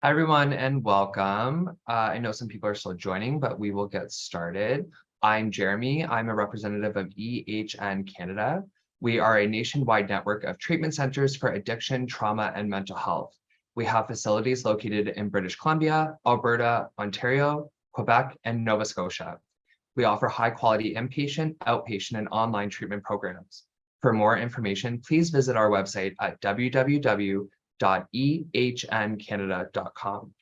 Hi, everyone, and welcome. I know some people are still joining, but we will get started. I'm Jeremy. I'm a representative of EHN Canada. We are a nationwide network of treatment centers for addiction, trauma, and mental health. We have facilities located in British Columbia, Alberta, Ontario, Quebec, and Nova Scotia. We offer high-quality inpatient, outpatient, and online treatment programs. For more information, please visit our website at www.ehncanada.com.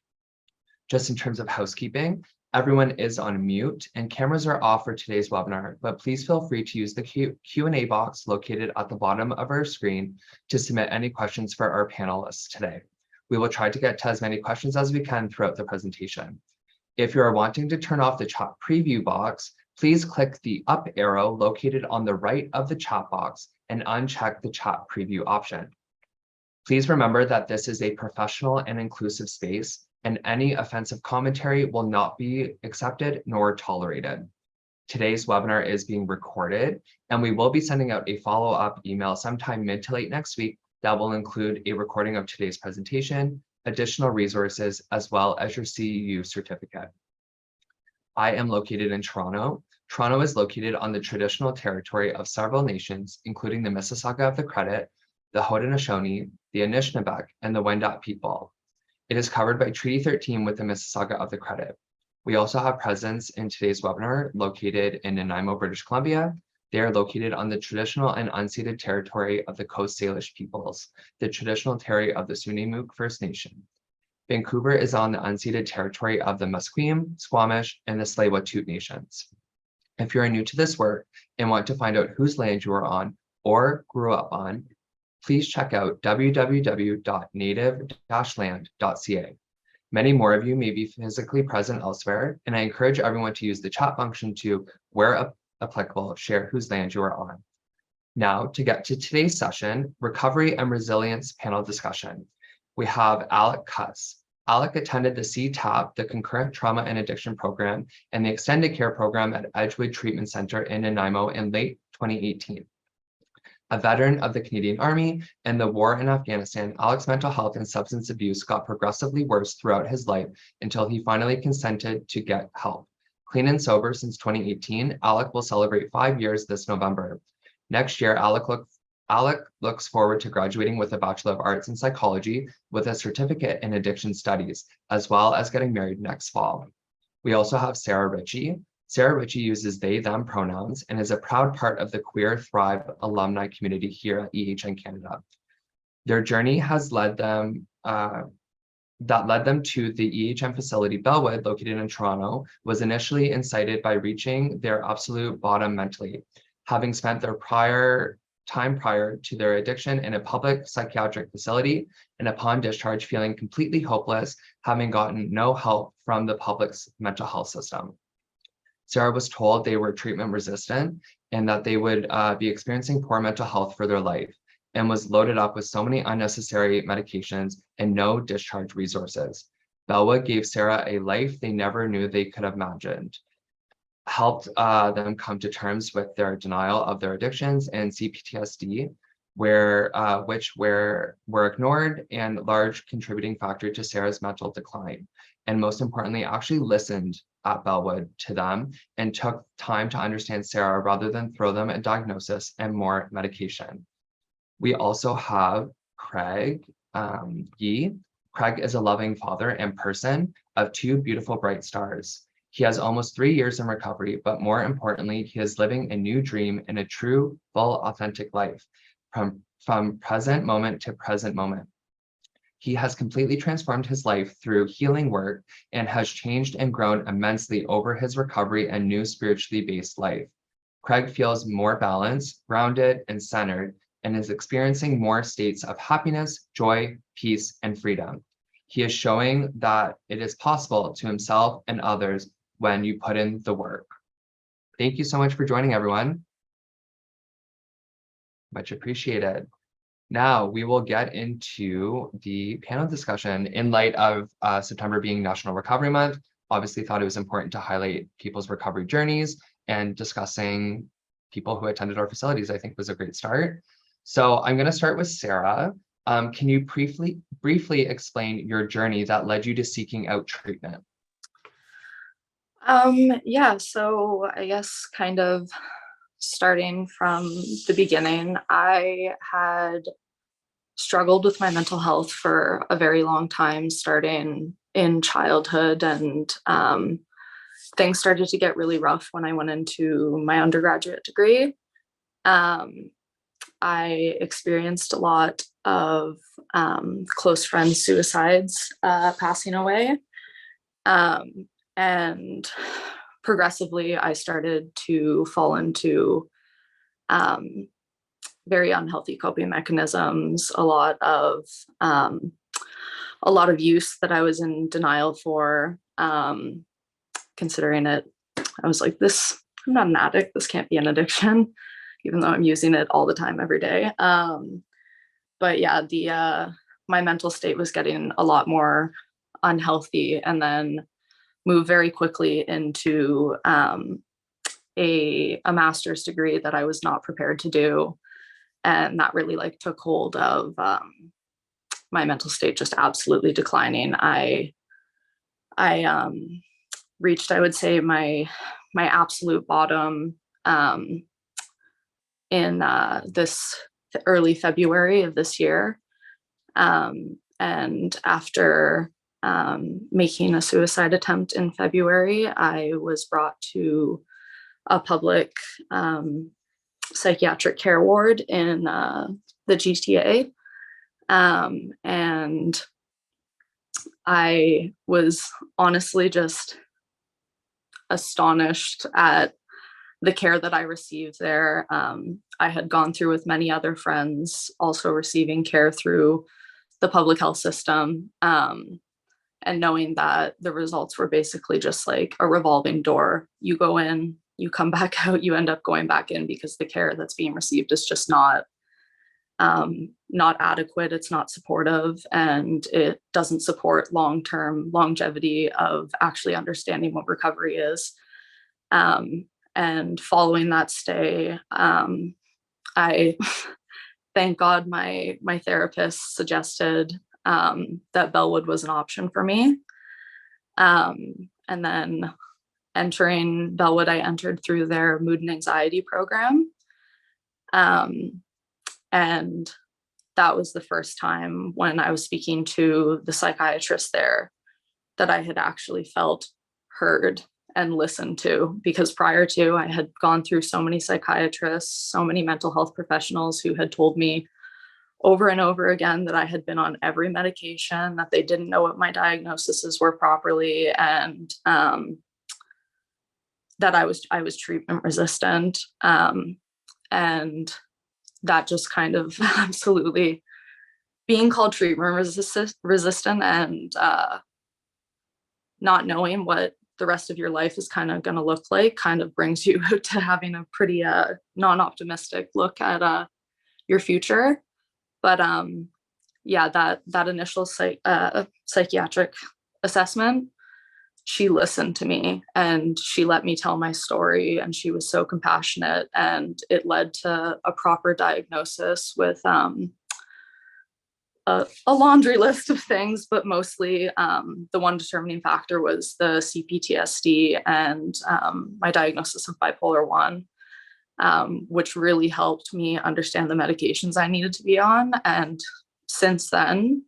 Just in terms of housekeeping, everyone is on mute and cameras are off for today's webinar, but please feel free to use the Q&A box located at the bottom of our screen to submit any questions for our panelists today. We will try to get to as many questions as we can throughout the presentation. If you are wanting to turn off the chat preview box, please click the up arrow located on the right of the chat box and uncheck the chat preview option. Please remember that this is a professional and inclusive space, and any offensive commentary will not be accepted nor tolerated. Today's webinar is being recorded, and we will be sending out a follow-up email sometime mid to late next week that will include a recording of today's presentation, additional resources, as well as your CEU certificate. I am located in Toronto. Toronto is located on the traditional territory of several nations, including the Mississauga of the Credit, the Haudenosaunee, the Anishinaabe, and the Wendat people. It is covered by Treaty 13 with the Mississauga of the Credit. We also have presence in today's webinar located in Nanaimo, British Columbia. They are located on the traditional and unceded territory of the Coast Salish peoples, the traditional territory of the Sunimuk First Nation. Vancouver is on the unceded territory of the Musqueam, Squamish, and the Tsleil-Waututh nations. If you are new to this work and want to find out whose land you are on or grew up on, please check out www.native-land.ca. Many more of you may be physically present elsewhere, and I encourage everyone to use the chat function to, where applicable, share whose land you are on. Now, to get to today's session, Recovery and Resilience panel discussion. We have Alec Cuss. Alec attended the CTAP, the Concurrent Trauma and Addiction Program, and the Extended Care Program at Edgewood Treatment Center in Nanaimo in late 2018. A veteran of the Canadian Army and the war in Afghanistan, Alec's mental health and substance abuse got progressively worse throughout his life until he finally consented to get help. Clean and sober since 2018, Alec will celebrate 5 years this November. Next year, Alec looks forward to graduating with a Bachelor of Arts in Psychology with a certificate in addiction studies, as well as getting married next fall. We also have Sarah Ritchie. Sarah Ritchie uses they, them pronouns and is a proud part of the Queer Thrive alumni community here at EHN Canada. Their journey has led them to the EHN facility Bellwood, located in Toronto, was initially incited by reaching their absolute bottom mentally, having spent their time prior to their addiction in a public psychiatric facility, and upon discharge feeling completely hopeless, having gotten no help from the public's mental health system. Sarah was told they were treatment resistant and that they would be experiencing poor mental health for their life, and was loaded up with so many unnecessary medications and no discharge resources. Bellwood gave Sarah a life they never knew they could have imagined, helped them come to terms with their denial of their addictions and CPTSD, which were ignored and large contributing factor to Sarah's mental decline. And most importantly, actually listened at Bellwood to them and took time to understand Sarah rather than throw them a diagnosis and more medication. We also have Craig Yee. Craig is a loving father and person of 2 beautiful bright stars. He has almost 3 years in recovery, but more importantly, he is living a new dream in a true, full, authentic life from present moment to present moment. He has completely transformed his life through healing work and has changed and grown immensely over his recovery and new spiritually based life. Craig feels more balanced, grounded, and centered, and is experiencing more states of happiness, joy, peace, and freedom. He is showing that it is possible to himself and others when you put in the work. Thank you so much for joining, everyone. Much appreciated. Now we will get into the panel discussion in light of September being National Recovery Month. Obviously thought it was important to highlight people's recovery journeys, and discussing people who attended our facilities, I think, was a great start. So I'm going to start with Sarah. Can you briefly explain your journey that led you to seeking out treatment? Yeah, so I guess kind of starting from the beginning, I had struggled with my mental health for a very long time, starting in childhood, and things started to get really rough when I went into my undergraduate degree. Um, I experienced a lot of close friends' suicides, passing away. Um, and progressively, I started to fall into um, very unhealthy coping mechanisms, um, a lot of use that I was in denial for, considering it. I was like, this, I'm not an addict. This can't be an addiction, even though I'm using it all the time, every day. But yeah, my mental state was getting a lot more unhealthy, and then moved very quickly into a master's degree that I was not prepared to do, and that really like took hold of my mental state just absolutely declining. I reached, I would say, my absolute bottom um, in this early February of this year. And after making a suicide attempt in February, I was brought to a public psychiatric care ward in the GTA. And I was honestly just astonished at the care that I received there. I had gone through with many other friends, also receiving care through the public health system. And knowing that the results were basically just like a revolving door. You go in, you come back out, you end up going back in, because the care that's being received is just not adequate. It's not supportive, and it doesn't support long-term longevity of actually understanding what recovery is. And following that stay, I thank God my therapist suggested that Bellwood was an option for me. And then entering Bellwood, I entered through their mood and anxiety program. Um, and that was the first time when I was speaking to the psychiatrist there that I had actually felt heard and listened to, because prior to, I had gone through so many psychiatrists, so many mental health professionals who had told me over and over again that I had been on every medication, that they didn't know what my diagnoses were properly, and that I was treatment resistant. And that just kind of absolutely being called treatment resistant, and not knowing what the rest of your life is kind of going to look like, kind of brings you to having a pretty non-optimistic look at your future. But yeah, that initial psychiatric assessment, she listened to me and she let me tell my story, and she was so compassionate, and it led to a proper diagnosis with a laundry list of things, but mostly the one determining factor was the CPTSD and my diagnosis of bipolar 1, which really helped me understand the medications I needed to be on. And since then,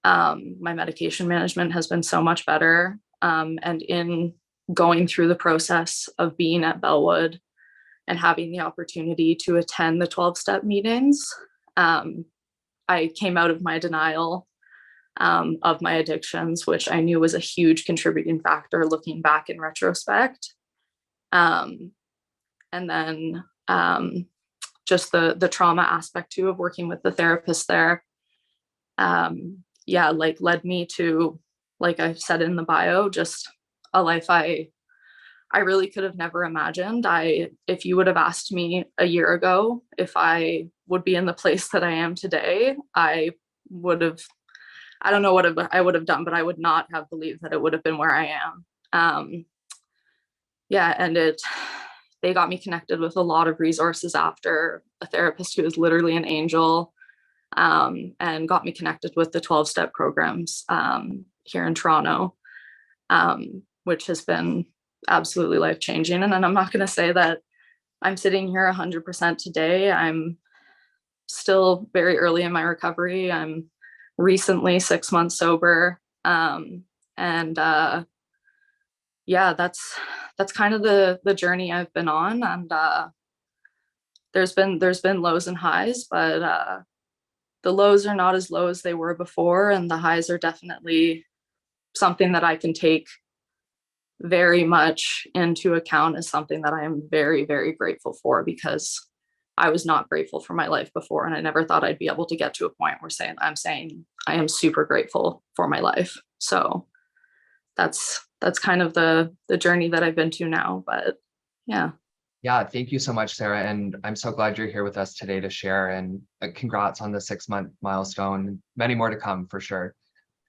my medication management has been so much better. And in going through the process of being at Bellwood and having the opportunity to attend the 12-step meetings, I came out of my denial of my addictions, which I knew was a huge contributing factor looking back in retrospect. Um, and then just the trauma aspect too of working with the therapist there, yeah, like led me to, like I said in the bio, just a life I really could have never imagined. If you would have asked me a year ago if I would be in the place that I am today, I would have, I don't know what I would have done, but I would not have believed that it would have been where I am. Yeah, and they got me connected with a lot of resources after, a therapist who is literally an angel, and got me connected with the 12-step programs here in Toronto, which has been absolutely life-changing. And I'm not going to say that I'm sitting here 100% today. I'm still very early in my recovery. I'm recently 6 months sober. Yeah, that's kind of the journey I've been on. And there's been lows and highs, but the lows are not as low as they were before, and the highs are definitely something that I can take very much into account as something that I am very, very grateful for, because I was not grateful for my life before, and I never thought I'd be able to get to a point where I'm saying I am super grateful for my life. So that's kind of the journey that I've been to now. But yeah. Yeah, thank you so much, Sarah. And I'm so glad you're here with us today to share, and congrats on the 6-month milestone. Many more to come for sure.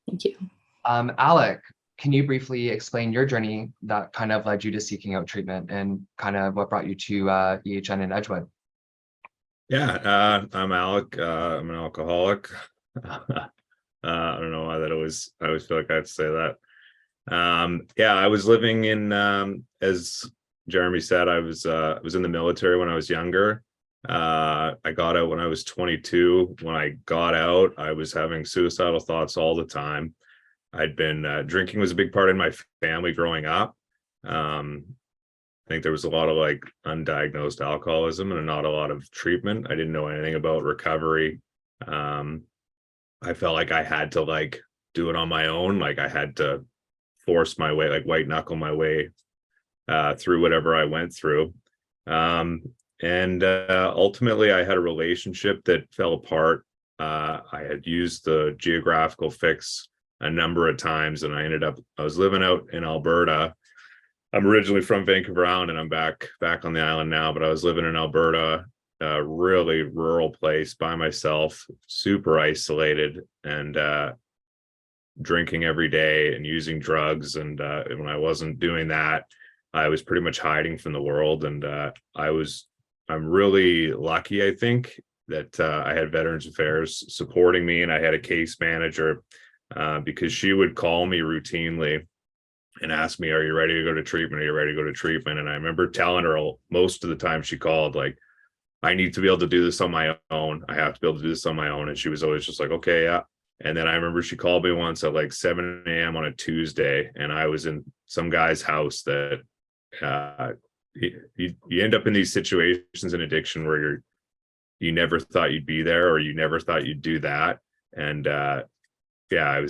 Thank you. Alec, can you briefly explain your journey that kind of led you to seeking out treatment and kind of what brought you to EHN in Edgewood? Yeah, I'm Alec. I'm an alcoholic. I don't know why I always feel like I have to say that. Yeah, I was living in, as Jeremy said, I was in the military when I was younger. I got out when I was 22. When I got out, I was having suicidal thoughts all the time. I'd been drinking was a big part of my family growing up. I think there was a lot of like undiagnosed alcoholism and not a lot of treatment. I didn't know anything about recovery. I felt like I had to like do it on my own. Like I had to force my way, like white knuckle my way through whatever I went through. And ultimately I had a relationship that fell apart. I had used the geographical fix a number of times, and I was living out in Alberta. I'm originally from Vancouver Island, and I'm back on the island now, but I was living in Alberta, a really rural place by myself, super isolated, and drinking every day and using drugs. And when I wasn't doing that, I was pretty much hiding from the world. And I'm really lucky, I think, that I had Veterans Affairs supporting me, and I had a case manager because she would call me routinely and ask me, are you ready to go to treatment? Are you ready to go to treatment? And I remember telling her most of the time she called, like, I need to be able to do this on my own. I have to be able to do this on my own. And she was always just like, okay, yeah. And then I remember she called me once at like 7 a.m. on a Tuesday, and I was in some guy's house that you end up in these situations in addiction where you never thought you'd be there, or you never thought you'd do that. And yeah,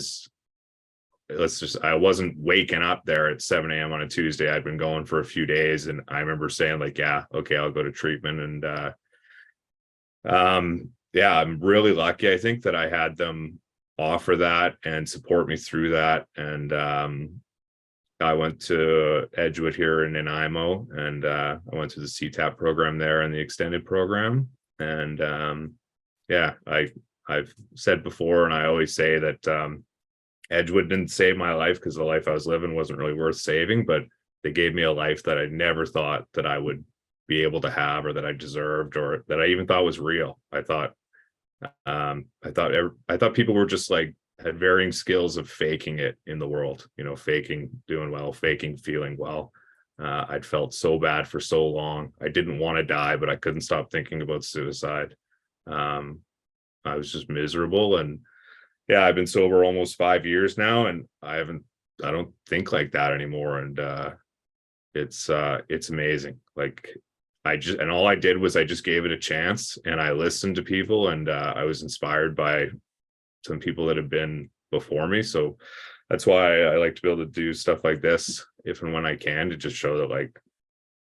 I wasn't waking up there at 7 a.m. on a Tuesday. I'd been going for a few days, and I remember saying like, yeah, okay, I'll go to treatment. And yeah, I'm really lucky, I think, that I had them offer that and support me through that. And I went to Edgewood here in Nanaimo, and I went to the CTAP program there and the extended program. And yeah, I've said before, and I always say that Edgewood didn't save my life, because the life I was living wasn't really worth saving, but they gave me a life that I never thought that I would be able to have, or that I deserved, or that I even thought was real. I thought people were just like, had varying skills of faking it in the world, faking doing well, faking feeling well. I'd felt so bad for so long. I didn't want to die, but I couldn't stop thinking about suicide. I was just miserable. And yeah, I've been sober almost 5 years now, and I don't think like that anymore. And it's amazing. Like and all I did was I just gave it a chance, and I listened to people, and I was inspired by some people that have been before me. So that's why I like to be able to do stuff like this if and when I can, to just show that, like,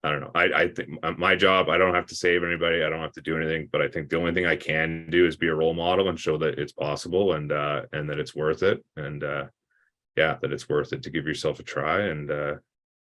I don't know. I think my job, I don't have to save anybody. I don't have to do anything, but I think the only thing I can do is be a role model and show that it's possible, and that it's worth it. And yeah, that it's worth it to give yourself a try. And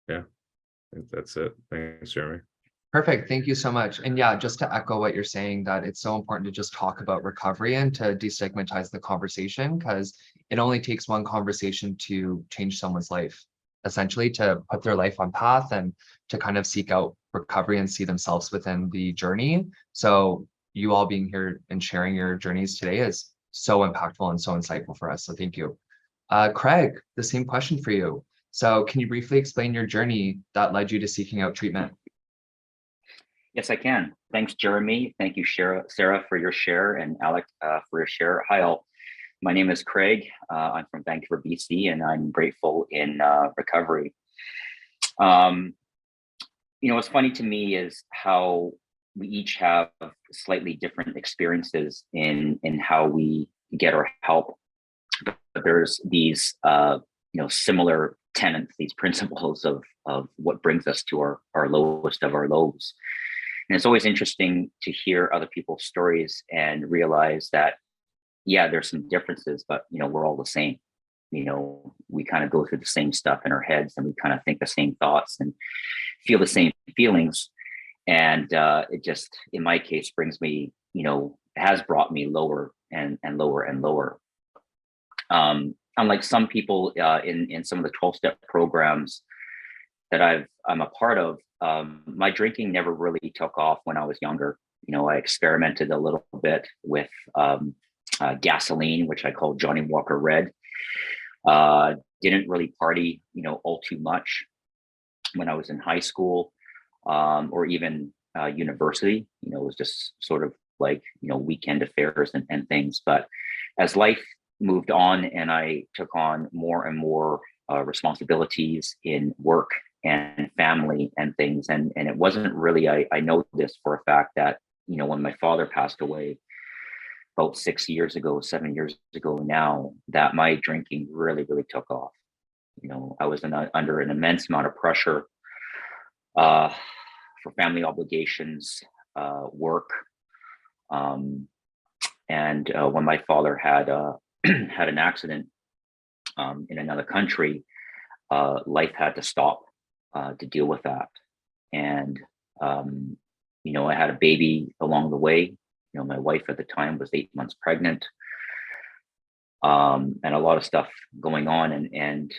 yeah, I think that's it. Thanks, Jeremy. Perfect. Thank you so much. And yeah, just to echo what you're saying, that it's so important to just talk about recovery and to destigmatize the conversation, because it only takes one conversation to change someone's life, essentially to put their life on path and to kind of seek out recovery and see themselves within the journey. So you all being here and sharing your journeys today is so impactful and so insightful for us. So thank you. Craig, the same question for you. So can you briefly explain your journey that led you to seeking out treatment? Yes, I can. Thanks, Jeremy. Thank you, Sarah, for your share, and Alec for your share. Hi, all. My name is Craig. I'm from Vancouver, BC, and I'm grateful in recovery. What's funny to me is how we each have slightly different experiences in how we get our help. But there's these similar tenets, these principles of what brings us to our lowest of our lows. And it's always interesting to hear other people's stories and realize that, yeah, there's some differences, but we're all the same. We kind of go through the same stuff in our heads, and we kind of think the same thoughts and feel the same feelings. And it just, in my case, brings me, has brought me lower and lower and lower. Unlike some people in some of the 12-step programs that I'm a part of, my drinking never really took off when I was younger. I experimented a little bit with gasoline, which I call Johnny Walker Red. Didn't really party, all too much when I was in high school or even university. It was just sort of like, weekend affairs and things. But as life moved on and I took on more and more responsibilities in work and family and things, and it wasn't really, I know this for a fact that, when my father passed away about 7 years ago now, that my drinking really, really took off. I was under an immense amount of pressure for family obligations, work. And when my father had had an accident in another country, life had to stop to deal with that. And, I had a baby along the way. My wife at the time was 8 months pregnant, and a lot of stuff going on. And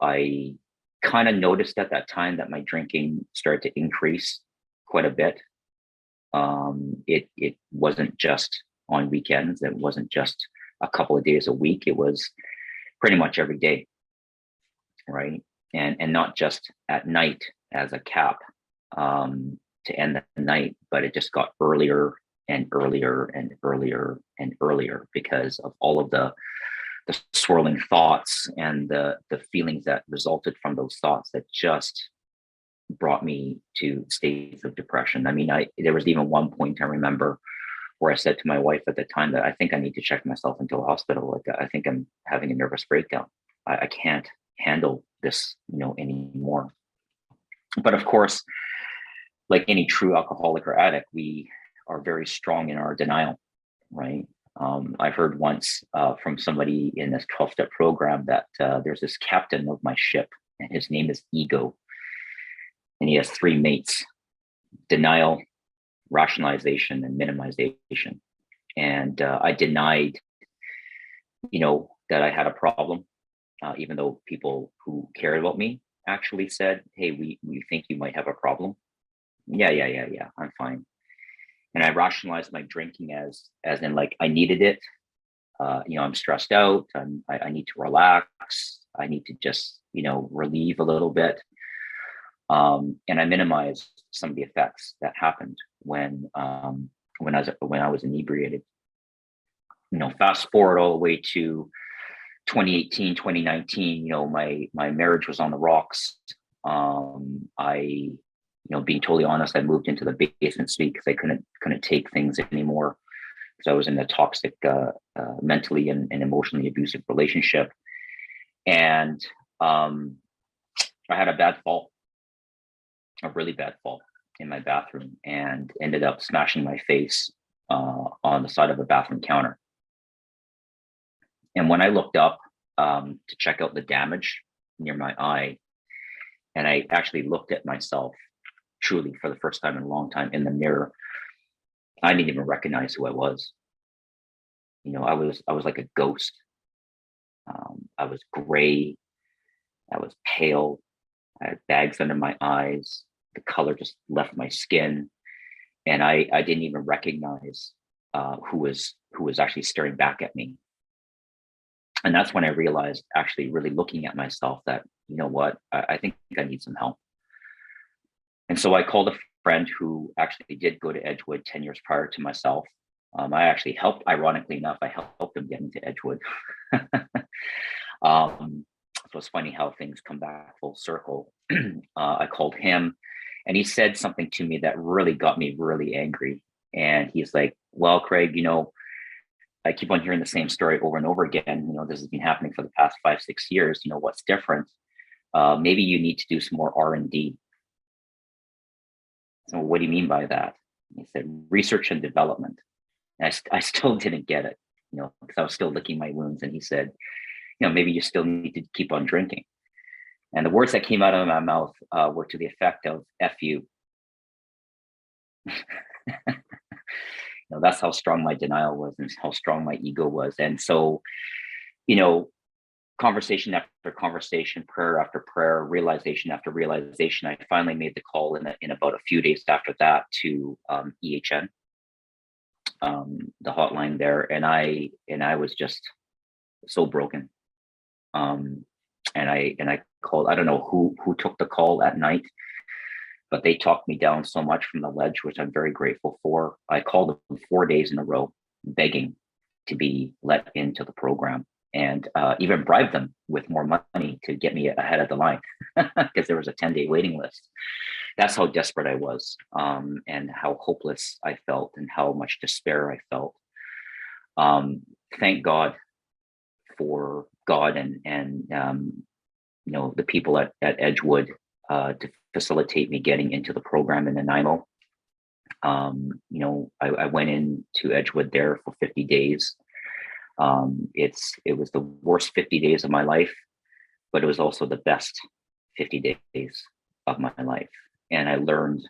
I kind of noticed at that time that my drinking started to increase quite a bit. It wasn't just on weekends. It wasn't just a couple of days a week. It was pretty much every day, right? And not just at night as a cap to end the night, but it just got earlier and earlier and earlier and earlier because of all of the swirling thoughts and the feelings that resulted from those thoughts that just brought me to states of depression. I mean, there was even one point I remember where I said to my wife at the time that I think I need to check myself into a hospital. Like, I think I'm having a nervous breakdown. I can't handle this, anymore. But of course, like any true alcoholic or addict, we are very strong in our denial, right? I heard once from somebody in this 12-step program that there's this captain of my ship, and his name is Ego. And he has 3 mates: denial, rationalization, and minimization. And I denied, that I had a problem, even though people who cared about me actually said, hey, we think you might have a problem. Yeah, I'm fine. And I rationalized my drinking as in like I needed it. I'm stressed out. I need to relax. I need to just, relieve a little bit. And I minimized some of the effects that happened when I was inebriated. Fast forward all the way to 2018, 2019. My marriage was on the rocks. Being totally honest, I moved into the basement suite because I couldn't take things anymore, because I was in a toxic, mentally and emotionally abusive relationship. And I had a bad fall, a really bad fall in my bathroom, and ended up smashing my face on the side of a bathroom counter. And when I looked up to check out the damage near my eye, and I actually looked at myself truly for the first time in a long time in the mirror, I didn't even recognize who I was. I was like a ghost. I was gray. I was pale. I had bags under my eyes. The color just left my skin. And I didn't even recognize who was actually staring back at me. And that's when I realized, actually really looking at myself, that, you know what, I think I need some help. And so I called a friend who actually did go to Edgewood 10 years prior to myself. I actually helped, ironically enough, I helped him get into Edgewood. So it's funny how things come back full circle. I called him, and he said something to me that really got me really angry. And he's like, well, Craig, you know, I keep on hearing the same story over and over again. You know, this has been happening for the past 5-6 years. You know, what's different? Maybe you need to do some more R&D. So what do you mean by that? He said, research and development. And I still didn't get it, you know, because I was still licking my wounds. And he said, you know, maybe you still need to keep on drinking. And the words that came out of my mouth were to the effect of F you. You know, that's how strong my denial was and how strong my ego was. And so, you know, conversation after conversation, prayer after prayer, realization after realization, I finally made the call in about a few days after that to EHN, the hotline there. And I was just so broken. And I called, I don't know who took the call at night, but they talked me down so much from the ledge, which I'm very grateful for. I called them 4 days in a row, begging to be let into the program, and even bribed them with more money to get me ahead of the line, because there was a 10-day waiting list. That's how desperate I was, and how hopeless I felt, and how much despair I felt. Thank God for God and you know, the people at Edgewood to facilitate me getting into the program in Nanaimo. You know, I went into Edgewood there for 50 days. It was the worst 50 days of my life, but it was also the best 50 days of my life. And I learned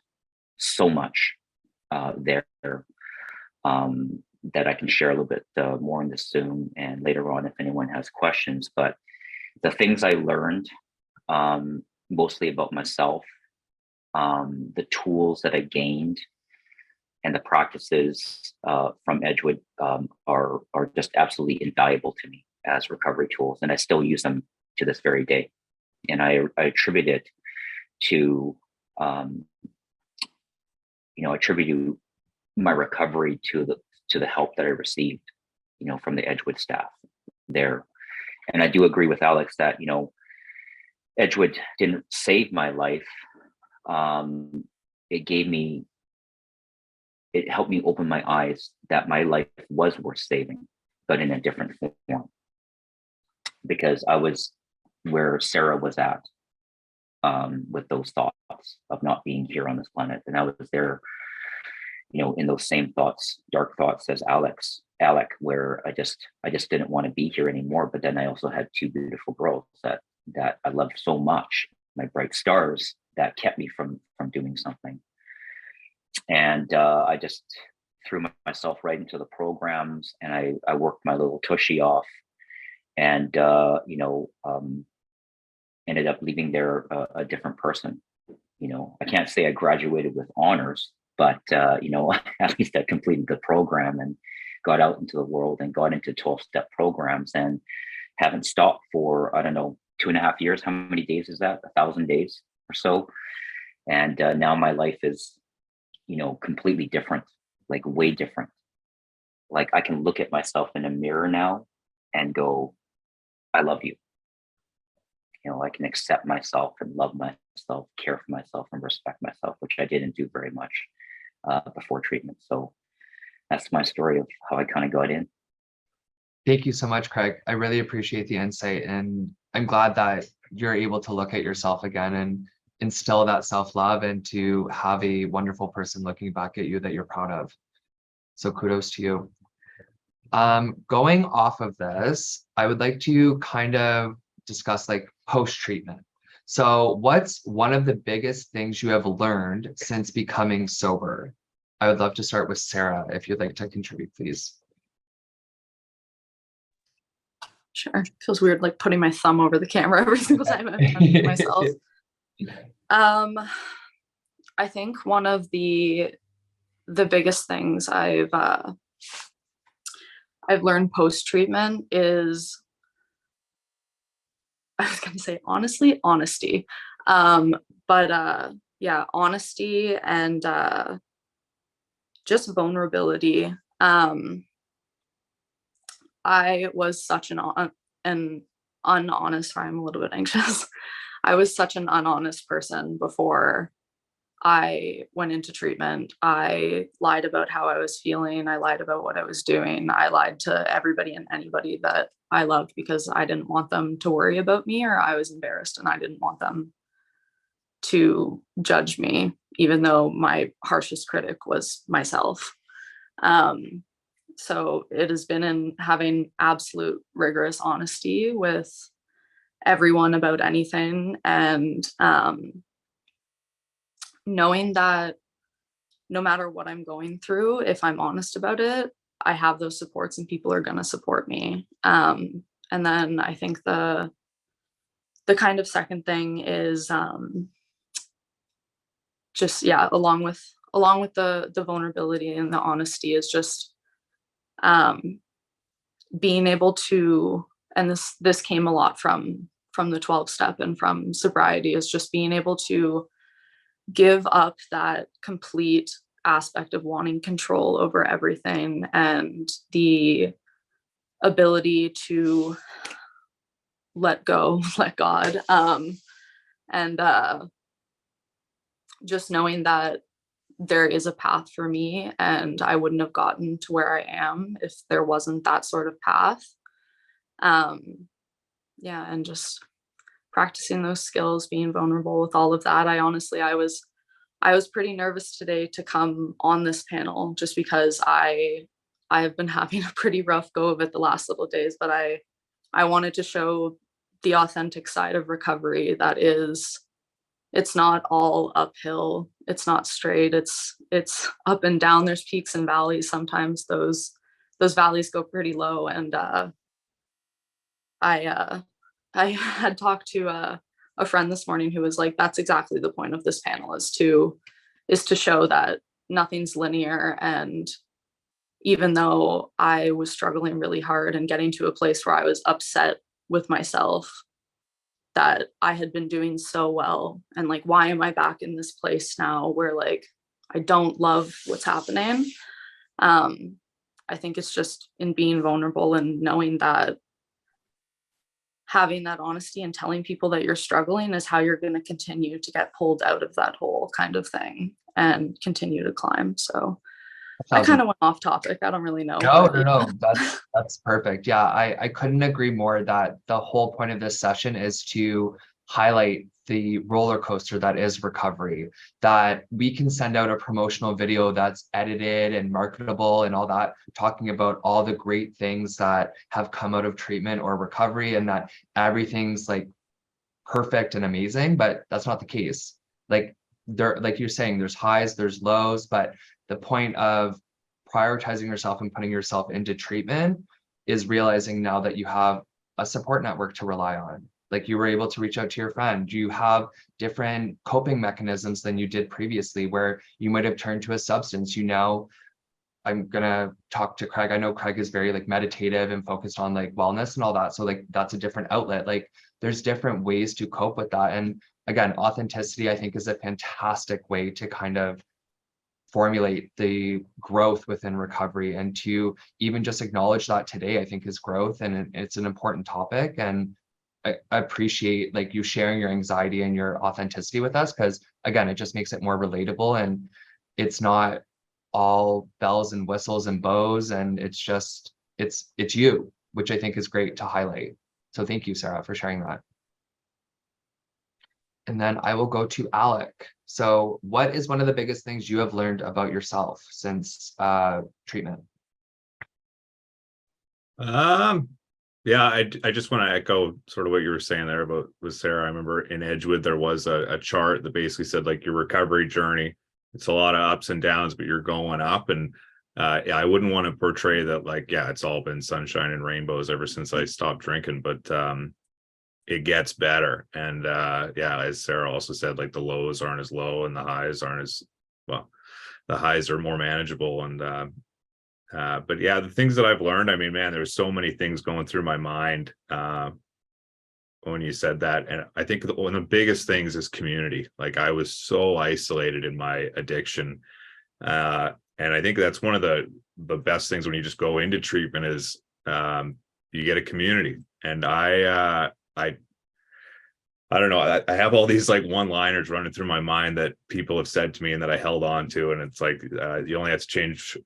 so much there that I can share a little bit more in this Zoom and later on if anyone has questions. But the things I learned, mostly about myself, the tools that I gained, and the practices from Edgewood are just absolutely invaluable to me as recovery tools, and I still use them to this very day. And I attribute it to, you know, attribute my recovery to the help that I received, you know, from the Edgewood staff there. And I do agree with Alex that, you know, Edgewood didn't save my life. It helped me open my eyes that my life was worth saving, but in a different form. Because I was where Sarah was at, with those thoughts of not being here on this planet. And I was there, you know, in those same thoughts, dark thoughts as Alec, where I just didn't want to be here anymore. But then I also had 2 beautiful girls that I loved so much, my bright stars, that kept me from doing something. And I just threw myself right into the programs, and I worked my little tushy off, and you know, ended up leaving there a different person. You know, I can't say I graduated with honors, but you know, at least I completed the program and got out into the world and got into 12-step programs, and haven't stopped for, I don't know, 2.5 years. How many days is that? 1,000 days or so. And now my life is, you know, completely different, like way different. Like I can look at myself in a mirror now and go, I love you. You know, I can accept myself and love myself, care for myself and respect myself, which I didn't do very much before treatment. So that's my story of how I kind of got in. Thank you so much, Craig. I really appreciate the insight, and I'm glad that you're able to look at yourself again and instill that self-love and to have a wonderful person looking back at you that you're proud of. So kudos to you. Going off of this, I would like to kind of discuss like post-treatment. So what's one of the biggest things you have learned since becoming sober? I would love to start with Sarah, if you'd like to contribute, please. Sure. Feels weird like putting my thumb over the camera every single time I'm talking myself. I think one of the biggest things I've I've learned post-treatment is, I was going to say honestly, honesty. Yeah, honesty and just vulnerability. I was such an unhonest, sorry, I'm a little bit anxious. I was such an unhonest person before I went into treatment. I lied about how I was feeling. I lied about what I was doing. I lied to everybody and anybody that I loved because I didn't want them to worry about me, or I was embarrassed and I didn't want them to judge me, even though my harshest critic was myself. So it has been in having absolute rigorous honesty with everyone about anything, and knowing that no matter what I'm going through, if I'm honest about it, I have those supports and people are going to support me. And then I think the kind of second thing is just, yeah, along with the vulnerability and the honesty, is just being able to, and this came a lot from the 12-step and from sobriety, is just being able to give up that complete aspect of wanting control over everything, and the ability to let go, let God, and just knowing that there is a path for me, and I wouldn't have gotten to where I am if there wasn't that sort of path. Yeah, and just practicing those skills, being vulnerable with all of that. I was pretty nervous today to come on this panel, just because I have been having a pretty rough go of it the last little days, but I wanted to show the authentic side of recovery, that is, it's not all uphill, it's not straight, it's up and down, there's peaks and valleys. Sometimes those valleys go pretty low, and I had talked to a friend this morning who was like, that's exactly the point of this panel, is to show that nothing's linear. And even though I was struggling really hard and getting to a place where I was upset with myself that I had been doing so well, and like, why am I back in this place now where like I don't love what's happening? I think it's just in being vulnerable and knowing that having that honesty and telling people that you're struggling is how you're going to continue to get pulled out of that hole, kind of thing, and continue to climb. So I kind of went off topic. I don't really know. No, that's perfect. Yeah, I couldn't agree more that the whole point of this session is to highlight the roller coaster that is recovery, that we can send out a promotional video that's edited and marketable and all that, talking about all the great things that have come out of treatment or recovery, and that everything's like perfect and amazing, but that's not the case. Like you're saying, there's highs, there's lows, but the point of prioritizing yourself and putting yourself into treatment is realizing now that you have a support network to rely on. Like, you were able to reach out to your friend. You have different coping mechanisms than you did previously, where you might have turned to a substance. I'm gonna talk to Craig. I know Craig is very like meditative and focused on like wellness and all that. So like, that's a different outlet. Like, there's different ways to cope with that. And again, authenticity, I think, is a fantastic way to kind of formulate the growth within recovery, and to even just acknowledge that today, I think, is growth, and it's an important topic. And I appreciate like you sharing your anxiety and your authenticity with us, because again, it just makes it more relatable, and it's not all bells and whistles and bows, and it's just it's you, which I think is great to highlight. So thank you, Sarah, for sharing that. And then I will go to Alec. So what is one of the biggest things you have learned about yourself since treatment? Yeah, I just want to echo sort of what you were saying there about with Sarah. I remember in Edgewood, there was a chart that basically said like your recovery journey, it's a lot of ups and downs, but you're going up. And yeah, I wouldn't want to portray that like, yeah, it's all been sunshine and rainbows ever since I stopped drinking, but it gets better. And yeah, as Sarah also said, like the lows aren't as low and the highs aren't as well, the highs are more manageable. And But yeah, the things that I've learned, I mean, man, there's so many things going through my mind when you said that. And I think one of the biggest things is community. Like, I was so isolated in my addiction. And I think that's one of the best things when you just go into treatment is you get a community. And I don't know. I have all these like one-liners running through my mind that people have said to me and that I held on to. And it's like, you only have to change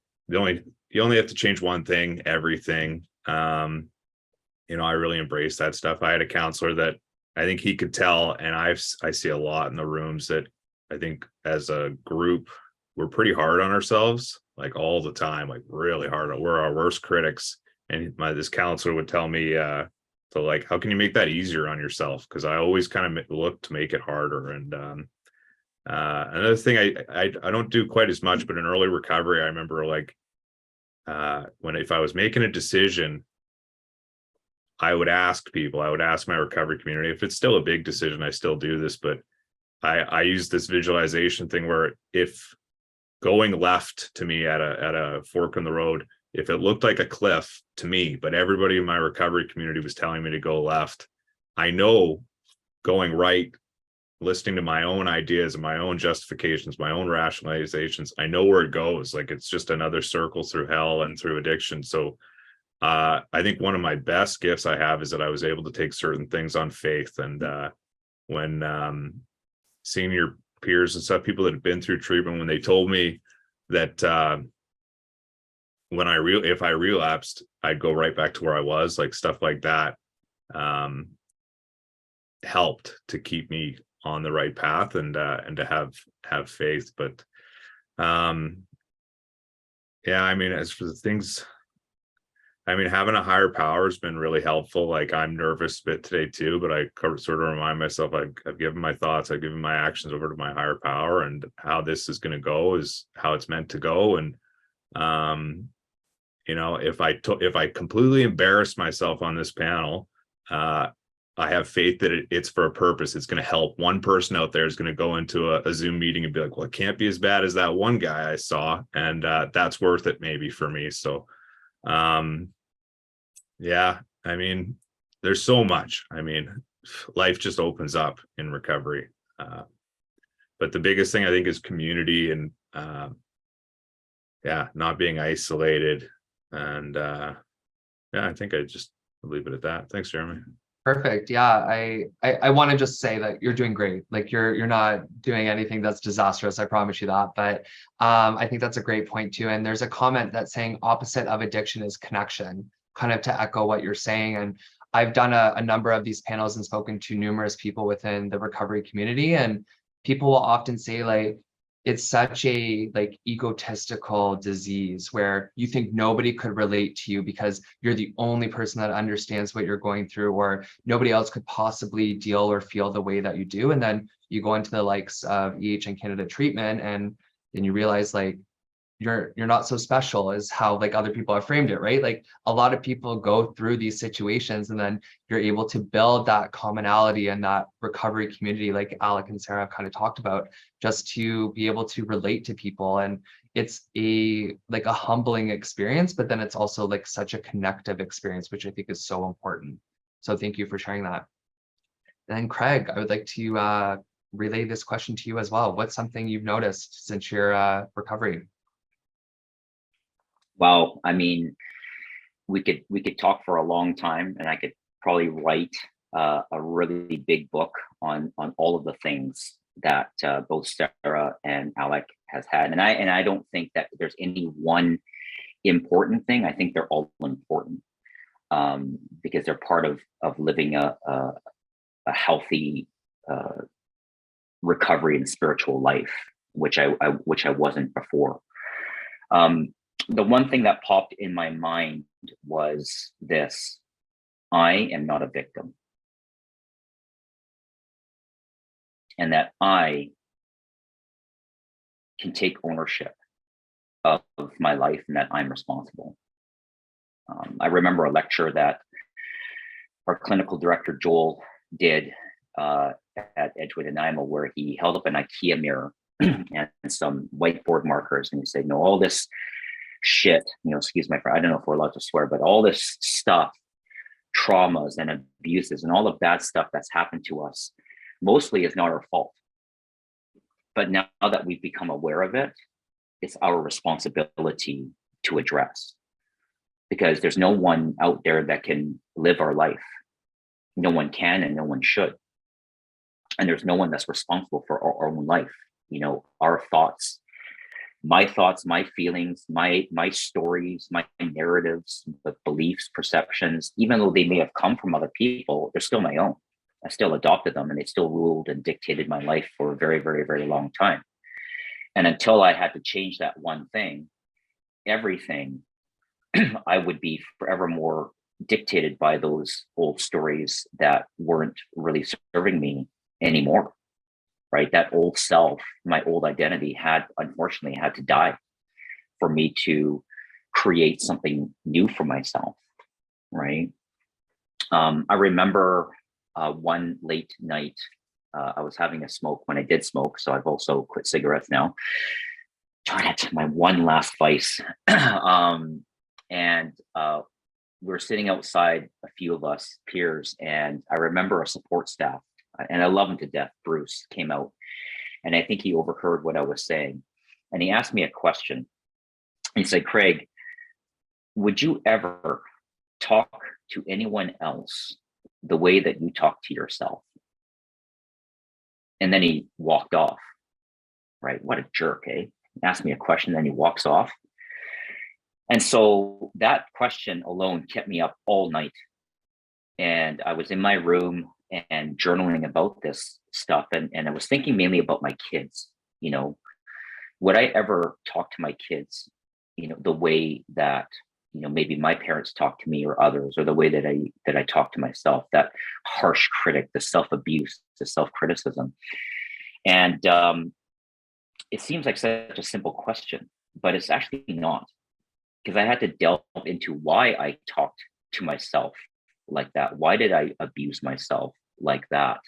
you only have to change one thing, everything. You know, I really embrace that stuff. I had a counselor that I think he could tell, and I see a lot in the rooms that I think as a group, we're pretty hard on ourselves, like all the time, like really hard. We're our worst critics. And this counselor would tell me, so like, how can you make that easier on yourself? Because I always kind of look to make it harder. And another thing I don't do quite as much, but in early recovery, I remember like if I was making a decision, I would ask people, I would ask my recovery community. If it's still a big decision, I still do this, but I use this visualization thing where if going left to me at a fork in the road, if it looked like a cliff to me, but everybody in my recovery community was telling me to go left, I know going right, listening to my own ideas and my own justifications, my own rationalizations, I know where it goes. Like, it's just another circle through hell and through addiction. So I think one of my best gifts I have is that I was able to take certain things on faith. And when seeing your peers and stuff, people that have been through treatment, when they told me that if I relapsed, I'd go right back to where I was, like stuff like that helped to keep me on the right path and to have faith. But yeah, I mean, as for the things, I mean, having a higher power has been really helpful. Like, I'm nervous a bit today too, but I sort of remind myself I've given my thoughts, I've given my actions over to my higher power, and how this is going to go is how it's meant to go. And you know, if I completely embarrass myself on this panel, I have faith that it's for a purpose. It's going to help. One person out there is going to go into a Zoom meeting and be like, well, it can't be as bad as that one guy I saw. And that's worth it maybe for me. So yeah, I mean, there's so much. I mean, life just opens up in recovery. But the biggest thing I think is community and yeah, not being isolated. And yeah, I think I just leave it at that. Thanks, Jeremy. Perfect. Yeah, I want to just say that you're doing great. Like, you're not doing anything that's disastrous. I promise you that. But I think that's a great point too. And there's a comment that's saying opposite of addiction is connection, kind of to echo what you're saying. And I've done a number of these panels and spoken to numerous people within the recovery community, and people will often say, like, it's such a like egotistical disease where you think nobody could relate to you because you're the only person that understands what you're going through, or nobody else could possibly deal or feel the way that you do. And then you go into the likes of EHN Canada treatment, and then you realize, like, you're not so special as how like other people have framed it, right? Like, a lot of people go through these situations, and then you're able to build that commonality and that recovery community, like Alec and Sarah have kind of talked about, just to be able to relate to people. And it's a humbling experience, but then it's also like such a connective experience, which I think is so important. So thank you for sharing that. And then Craig, I would like to relay this question to you as well. What's something you've noticed since your recovery? Well, I mean, we could talk for a long time, and I could probably write a really big book on all of the things that both Sarah and Alec has had. And I don't think that there's any one important thing. I think they're all important because they're part of living a healthy recovery and spiritual life, which I wasn't before. The one thing that popped in my mind was this: I am not a victim. And that I can take ownership of my life, and that I'm responsible. I remember a lecture that our clinical director, Joel, did at Edgewood and Nanaimo, where he held up an IKEA mirror and some whiteboard markers, and he said, all this shit, excuse my friend, I don't know if we're allowed to swear, but all this stuff, traumas and abuses and all the bad stuff that's happened to us mostly is not our fault. But now that we've become aware of it, it's our responsibility to address, because there's no one out there that can live our life. No one can and no one should. And there's no one that's responsible for our own life. Our thoughts, my feelings, my stories, my narratives, the beliefs, perceptions, even though they may have come from other people, they're still my own. I still adopted them, and they still ruled and dictated my life for a very, very, very long time. And until I had to change that one thing, everything I would be forevermore dictated by those old stories that weren't really serving me anymore, right? That old self, my old identity unfortunately had to die for me to create something new for myself, right? I remember one late night, I was having a smoke when I did smoke, so I've also quit cigarettes now. Darn it, my one last vice. And we're sitting outside, a few of us peers, and I remember a support staff, and I love him to death, Bruce, came out, and I think he overheard what I was saying. And he asked me a question. He said, Craig, would you ever talk to anyone else the way that you talk to yourself? And then he walked off, right? What a jerk, eh? He asked me a question, then he walks off. And so that question alone kept me up all night. And I was in my room and journaling about this stuff. And I was thinking mainly about my kids. Would I ever talk to my kids, the way that, maybe my parents talk to me or others, or the way that I talk to myself, that harsh critic, the self-abuse, the self-criticism. And it seems like such a simple question, but it's actually not, because I had to delve into why I talked to myself like that. Why did I abuse myself like that?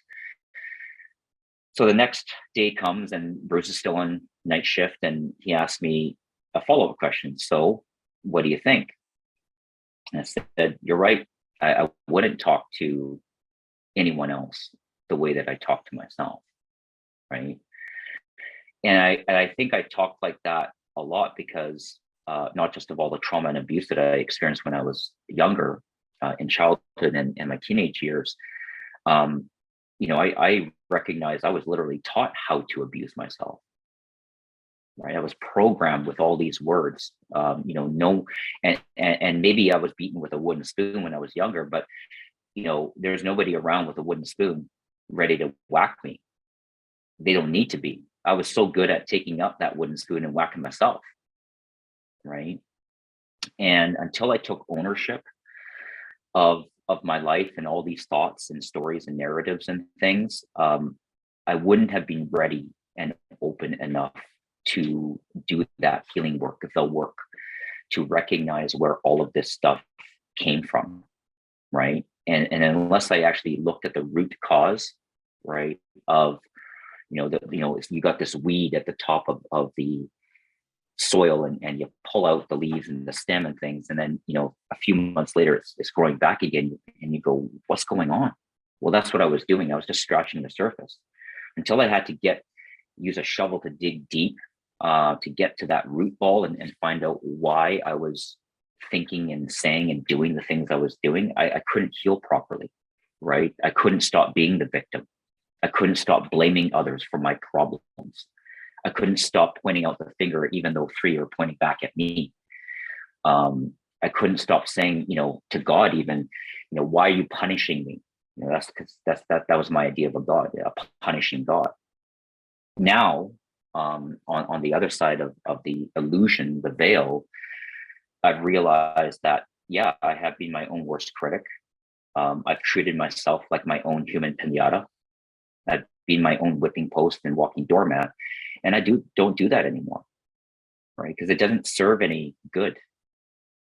So the next day comes and Bruce is still on night shift, and he asked me a follow-up question. So what do you think? And I said, you're right. I wouldn't talk to anyone else the way that I talk to myself, right? And I think I talked like that a lot because not just of all the trauma and abuse that I experienced when I was younger, in childhood and my teenage years, I recognized I was literally taught how to abuse myself. Right, I was programmed with all these words, no, and maybe I was beaten with a wooden spoon when I was younger, but there's nobody around with a wooden spoon ready to whack me. They don't need to be. I was so good at taking up that wooden spoon and whacking myself, right? And until I took ownership of my life and all these thoughts and stories and narratives and things, I wouldn't have been ready and open enough to do that healing work, the work, to recognize where all of this stuff came from, right? And unless I actually looked at the root cause, right, of you got this weed at the top of the soil, and you pull out the leaves and the stem and things, and then a few months later it's growing back again, and you go, what's going on? Well, that's what I was doing. I was just scratching the surface until I had to use a shovel to dig deep, to get to that root ball and find out why I was thinking and saying and doing the things I was doing. I couldn't heal properly, right? I couldn't stop being the victim. I couldn't stop blaming others for my problems. I couldn't stop pointing out the finger, even though 3 are pointing back at me. I couldn't stop saying, to God, even, why are you punishing me? That's because that was my idea of a God, a punishing God. Now, on the other side of the illusion, the veil, I've realized that, yeah, I have been my own worst critic. I've treated myself like my own human pinata. I've been my own whipping post and walking doormat. And I don't do that anymore, right? Because it doesn't serve any good.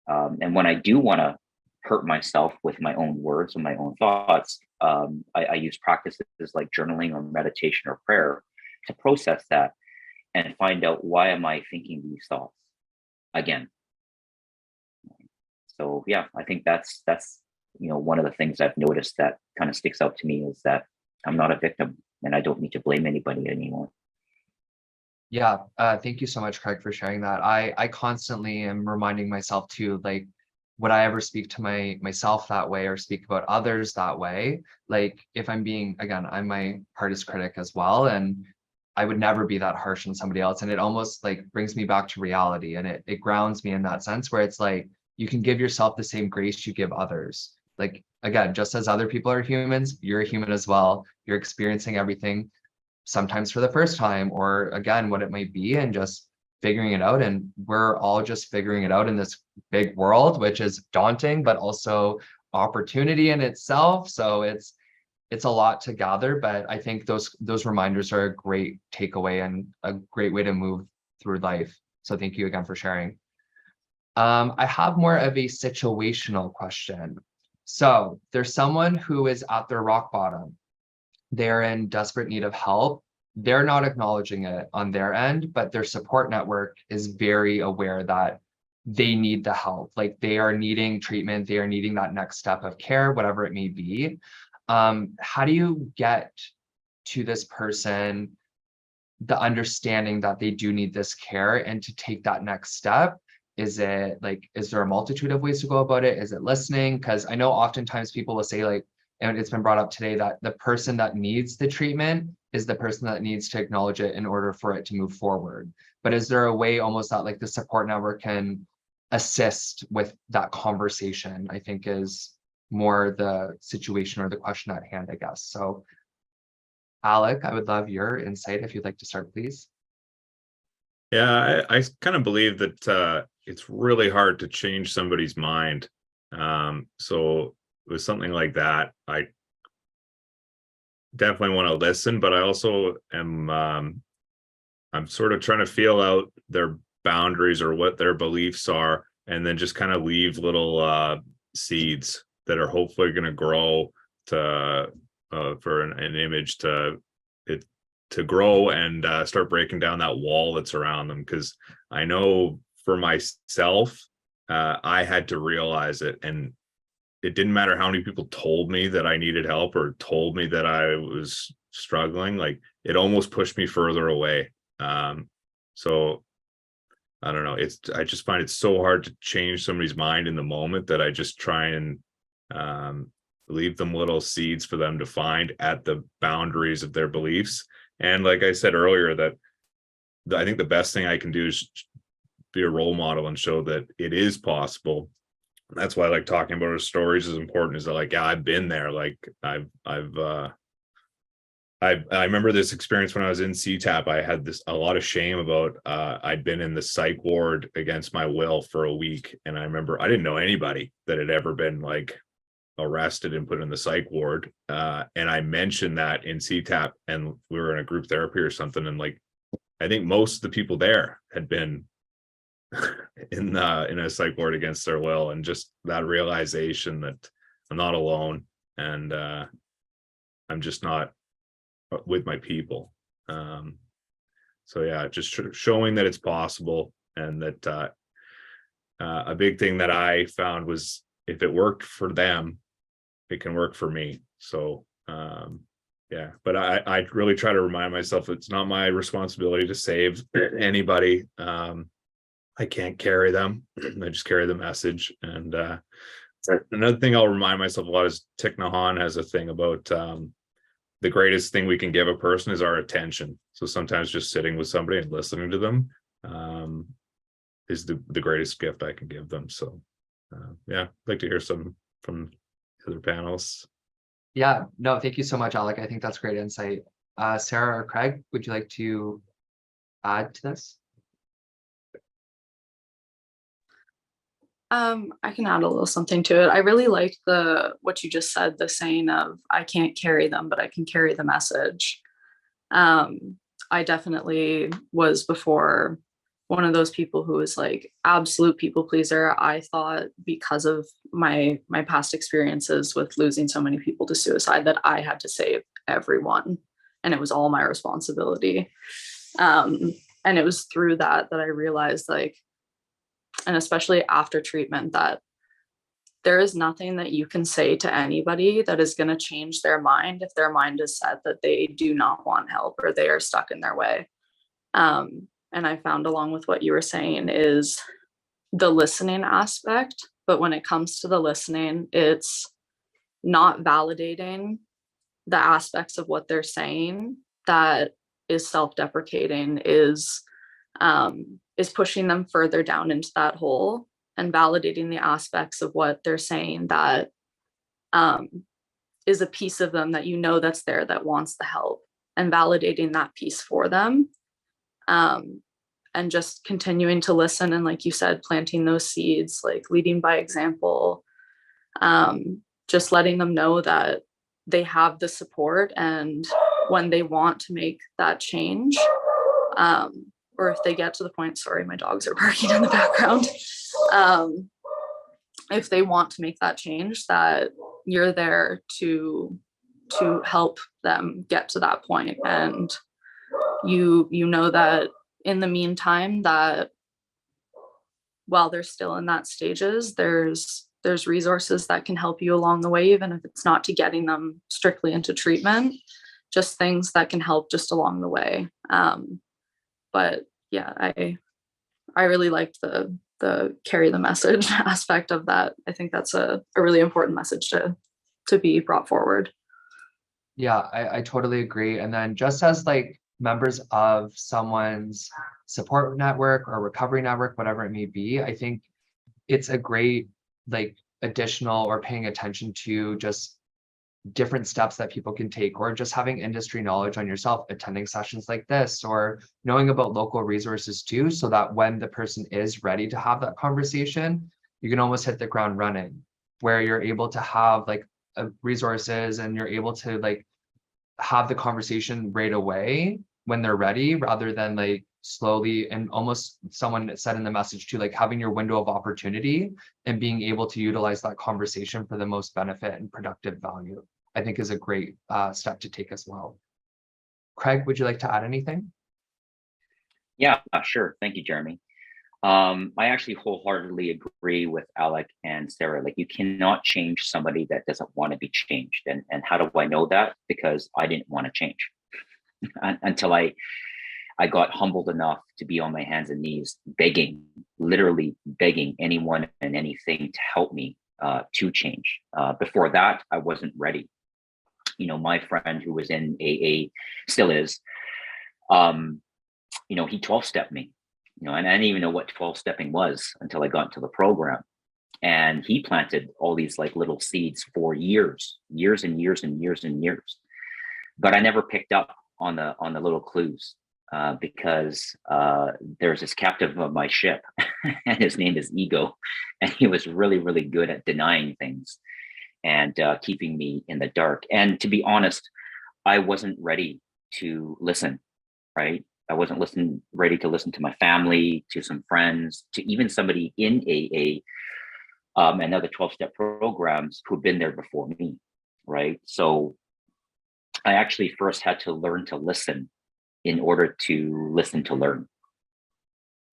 And when I do want to hurt myself with my own words and my own thoughts, I use practices like journaling or meditation or prayer to process that and find out, why am I thinking these thoughts again? So yeah, I think that's one of the things I've noticed that kind of sticks out to me is that I'm not a victim and I don't need to blame anybody anymore. Yeah, thank you so much, Craig, for sharing that. I constantly am reminding myself too, like, would I ever speak to myself that way or speak about others that way? Like, if I'm being, again, I'm my hardest critic as well, and I would never be that harsh on somebody else. And it almost like brings me back to reality, and it grounds me in that sense where it's like you can give yourself the same grace you give others. Like, again, just as other people are humans, you're a human as well. You're experiencing everything sometimes for the first time, or again, what it might be, and just figuring it out. And we're all just figuring it out in this big world, which is daunting, but also opportunity in itself. So it's a lot to gather, but I think those reminders are a great takeaway and a great way to move through life. So thank you again for sharing. I have more of a situational question. So there's someone who is at their rock bottom. They're in desperate need of help. They're not acknowledging it on their end, but their support network is very aware that they need the help. Like, they are needing treatment, they are needing that next step of care, whatever it may be. How do you get to this person the understanding that they do need this care and to take that next step? Is it like, is there a multitude of ways to go about it? Is it listening? Because I know oftentimes people will say, like, and it's been brought up today, that the person that needs the treatment is the person that needs to acknowledge it in order for it to move forward. But is there a way almost that like the support network can assist with that conversation? I think is more the situation or the question at hand, I guess. So Alec, I would love your insight if you'd like to start, please. Yeah, I kind of believe that it's really hard to change somebody's mind. So with something like that, I definitely want to listen, but I also am I'm sort of trying to feel out their boundaries or what their beliefs are, and then just kind of leave little seeds that are hopefully going to grow to for an image to grow and start breaking down that wall that's around them. Because I know for myself, I had to realize it, and it didn't matter how many people told me that I needed help or told me that I was struggling. Like, it almost pushed me further away. So I don't know. I just find it so hard to change somebody's mind in the moment that I just try and leave them little seeds for them to find at the boundaries of their beliefs. And like I said earlier, that I think the best thing I can do is be a role model and show that it is possible. That's why I like talking about our stories is important, is that, like, yeah, I've been there. Like, I remember this experience when I was in CTAP. I had a lot of shame about I'd been in the psych ward against my will for a week. And I remember I didn't know anybody that had ever been like arrested and put in the psych ward. And I mentioned that in CTAP, and we were in a group therapy or something. And like, I think most of the people there had been in a psych ward against their will, and just that realization that I'm not alone, and I'm just not with my people. So yeah, just showing that it's possible, and that a big thing that I found was, if it worked for them, it can work for me. So yeah, but I really try to remind myself it's not my responsibility to save anybody. I can't carry them. I just carry the message. And another thing I'll remind myself a lot is Thich Nhat Hanh has a thing about the greatest thing we can give a person is our attention. So sometimes just sitting with somebody and listening to them is the greatest gift I can give them. So yeah, I'd like to hear some from other panelists. Yeah, no, thank you so much, Alec. I think that's great insight. Sarah or Craig, would you like to add to this? I can add a little something to it. I really liked what you just said, the saying of, I can't carry them, but I can carry the message. I definitely was before one of those people who was like absolute people pleaser. I thought, because of my past experiences with losing so many people to suicide, that I had to save everyone and it was all my responsibility. And it was through that I realized, like, and especially after treatment, that there is nothing that you can say to anybody that is going to change their mind if their mind is set that they do not want help or they are stuck in their way. And I found, along with what you were saying, is the listening aspect. But when it comes to the listening, it's not validating the aspects of what they're saying that is self-deprecating, is pushing them further down into that hole, and validating the aspects of what they're saying that is a piece of them that you know that's there, that wants the help, and validating that piece for them. And just continuing to listen, and like you said, planting those seeds, like leading by example, just letting them know that they have the support, and when they want to make that change, or if they get to the point, sorry, my dogs are barking in the background, if they want to make that change, that you're there to help them get to that point. And you know that in the meantime, that while they're still in that stages, there's resources that can help you along the way, even if it's not to getting them strictly into treatment, just things that can help just along the way. But yeah, I really liked the carry the message aspect of that. I think that's a really important message to be brought forward. Yeah, I totally agree. And then just as like members of someone's support network or recovery network, whatever it may be, I think it's a great like additional, or paying attention to just different steps that people can take, or just having industry knowledge on yourself, attending sessions like this, or knowing about local resources too, so that when the person is ready to have that conversation, you can almost hit the ground running, where you're able to have like resources, and you're able to like have the conversation right away when they're ready, rather than like slowly. And almost, someone said in the message too, like having your window of opportunity and being able to utilize that conversation for the most benefit and productive value, I think is a great step to take as well. Craig, would you like to add anything? Yeah, sure. Thank you, Jeremy. I actually wholeheartedly agree with Alec and Sarah. Like, you cannot change somebody that doesn't want to be changed. And how do I know that? Because I didn't want to change until I got humbled enough to be on my hands and knees, begging, literally begging anyone and anything to help me to change. Before that, I wasn't ready. You know, my friend who was in AA, still is, you know, he 12-stepped me, you know, and I didn't even know what 12-stepping was until I got into the program. And he planted all these like little seeds for years and years and years and years. But I never picked up on the little clues. Because there's this captain of my ship, and his name is Ego, and he was really, really good at denying things and keeping me in the dark. And to be honest, I wasn't ready to listen, right? I wasn't ready to listen to my family, to some friends, to even somebody in AA and other 12-step programs who've been there before me, right? So I actually first had to learn to listen in order to listen to learn,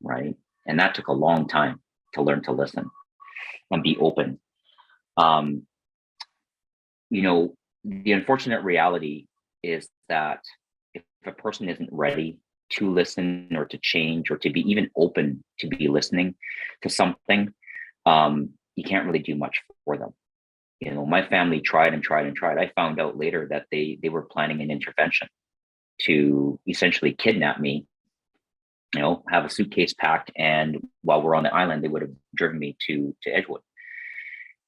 right? And that took a long time to learn to listen and be open. You know, the unfortunate reality is that if a person isn't ready to listen or to change or to be even open to be listening to something, you can't really do much for them. You know, my family tried and tried and tried. I found out later that they were planning an intervention to essentially kidnap me, you know, have a suitcase packed, and while we're on the island, they would have driven me to Edgewood.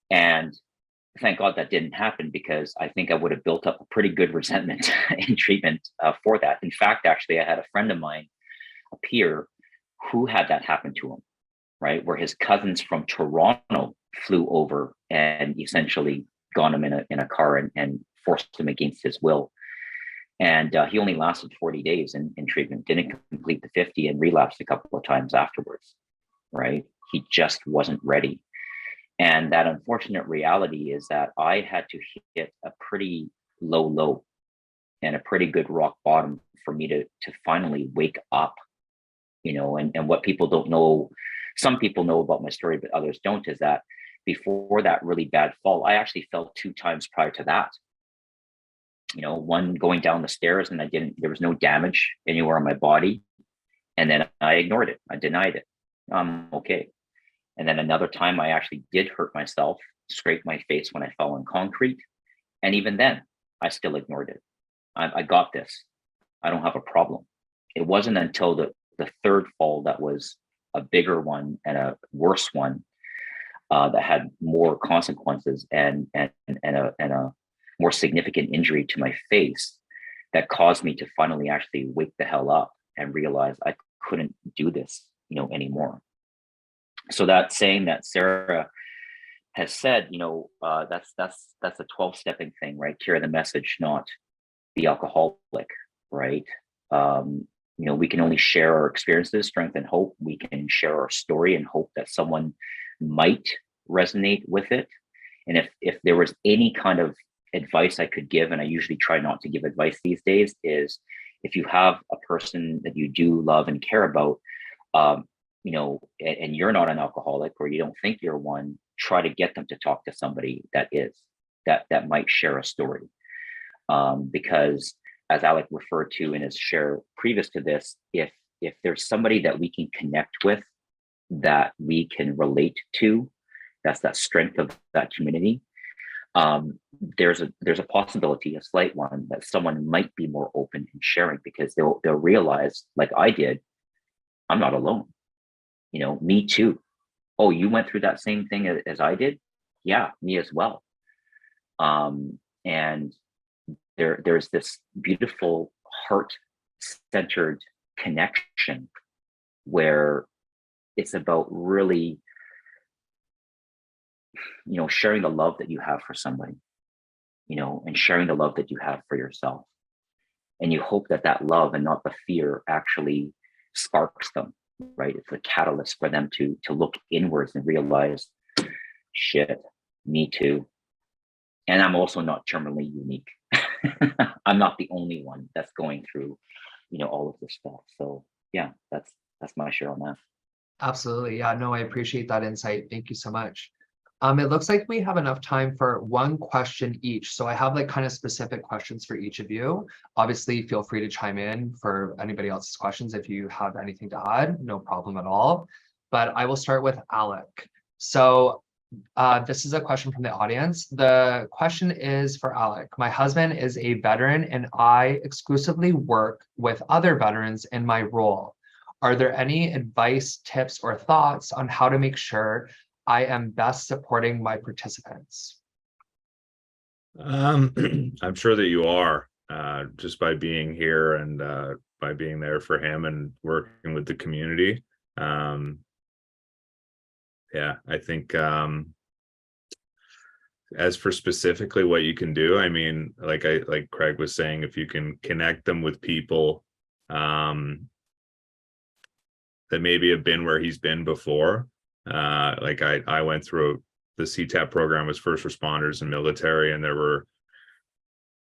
And thank God that didn't happen, because I think I would have built up a pretty good resentment in treatment for that. In fact, actually, I had a friend of mine, a peer, who had that happen to him, right? Where his cousins from Toronto flew over and essentially got him in a car and forced him against his will. And he only lasted 40 days in treatment, didn't complete the 50, and relapsed a couple of times afterwards, right? He just wasn't ready. And that unfortunate reality is that I had to hit a pretty low and a pretty good rock bottom for me to finally wake up, you know. And what people don't know, some people know about my story, but others don't, is that before that really bad fall, I actually fell 2 times prior to that. One going down the stairs and there was no damage anywhere on my body. And then I ignored it. I denied it. I'm okay. And then another time I actually did hurt myself, scraped my face when I fell on concrete. And even then I still ignored it. I got this. I don't have a problem. It wasn't until the third fall that was a bigger one and a worse one that had more consequences and a more significant injury to my face that caused me to finally actually wake the hell up and realize I couldn't do this, anymore. So that saying that Sarah has said, that's a 12-stepping thing, right? Carry the message, not the alcoholic, right? We can only share our experiences, strength, and hope. We can share our story and hope that someone might resonate with it. And if there was any kind of advice I could give, and I usually try not to give advice these days, is if you have a person that you do love and care about, and you're not an alcoholic or you don't think you're one, try to get them to talk to somebody that might share a story. Because as Alec referred to in his share previous to this, if there's somebody that we can connect with, that we can relate to, that's that strength of that community. There's a possibility, a slight one, that someone might be more open in sharing, because they'll realize, like I did, I'm not alone. Me too. Oh, you went through that same thing as I did? Yeah, me as well. And there's this beautiful heart-centered connection where it's about really, sharing the love that you have for somebody, and sharing the love that you have for yourself. And you hope that love and not the fear actually sparks them, right? It's a catalyst for them to look inwards and realize, shit, me too. And I'm also not terminally unique. I'm not the only one that's going through, all of this stuff. So yeah, that's my share on that. Absolutely. Yeah, no, I appreciate that insight. Thank you so much. It looks like we have enough time for one question each. So I have like kind of specific questions for each of you. Obviously, feel free to chime in for anybody else's questions if you have anything to add, no problem at all. But I will start with Alec. So this is a question from the audience. The question is for Alec. My husband is a veteran and I exclusively work with other veterans in my role. Are there any advice, tips, or thoughts on how to make sure I am best supporting my participants? I'm sure that you are, just by being here and by being there for him and working with the community. Yeah, I think as for specifically what you can do, I mean, like Craig was saying, if you can connect them with people that maybe have been where he's been before. Like I went through the CTAP program as first responders and military, and there were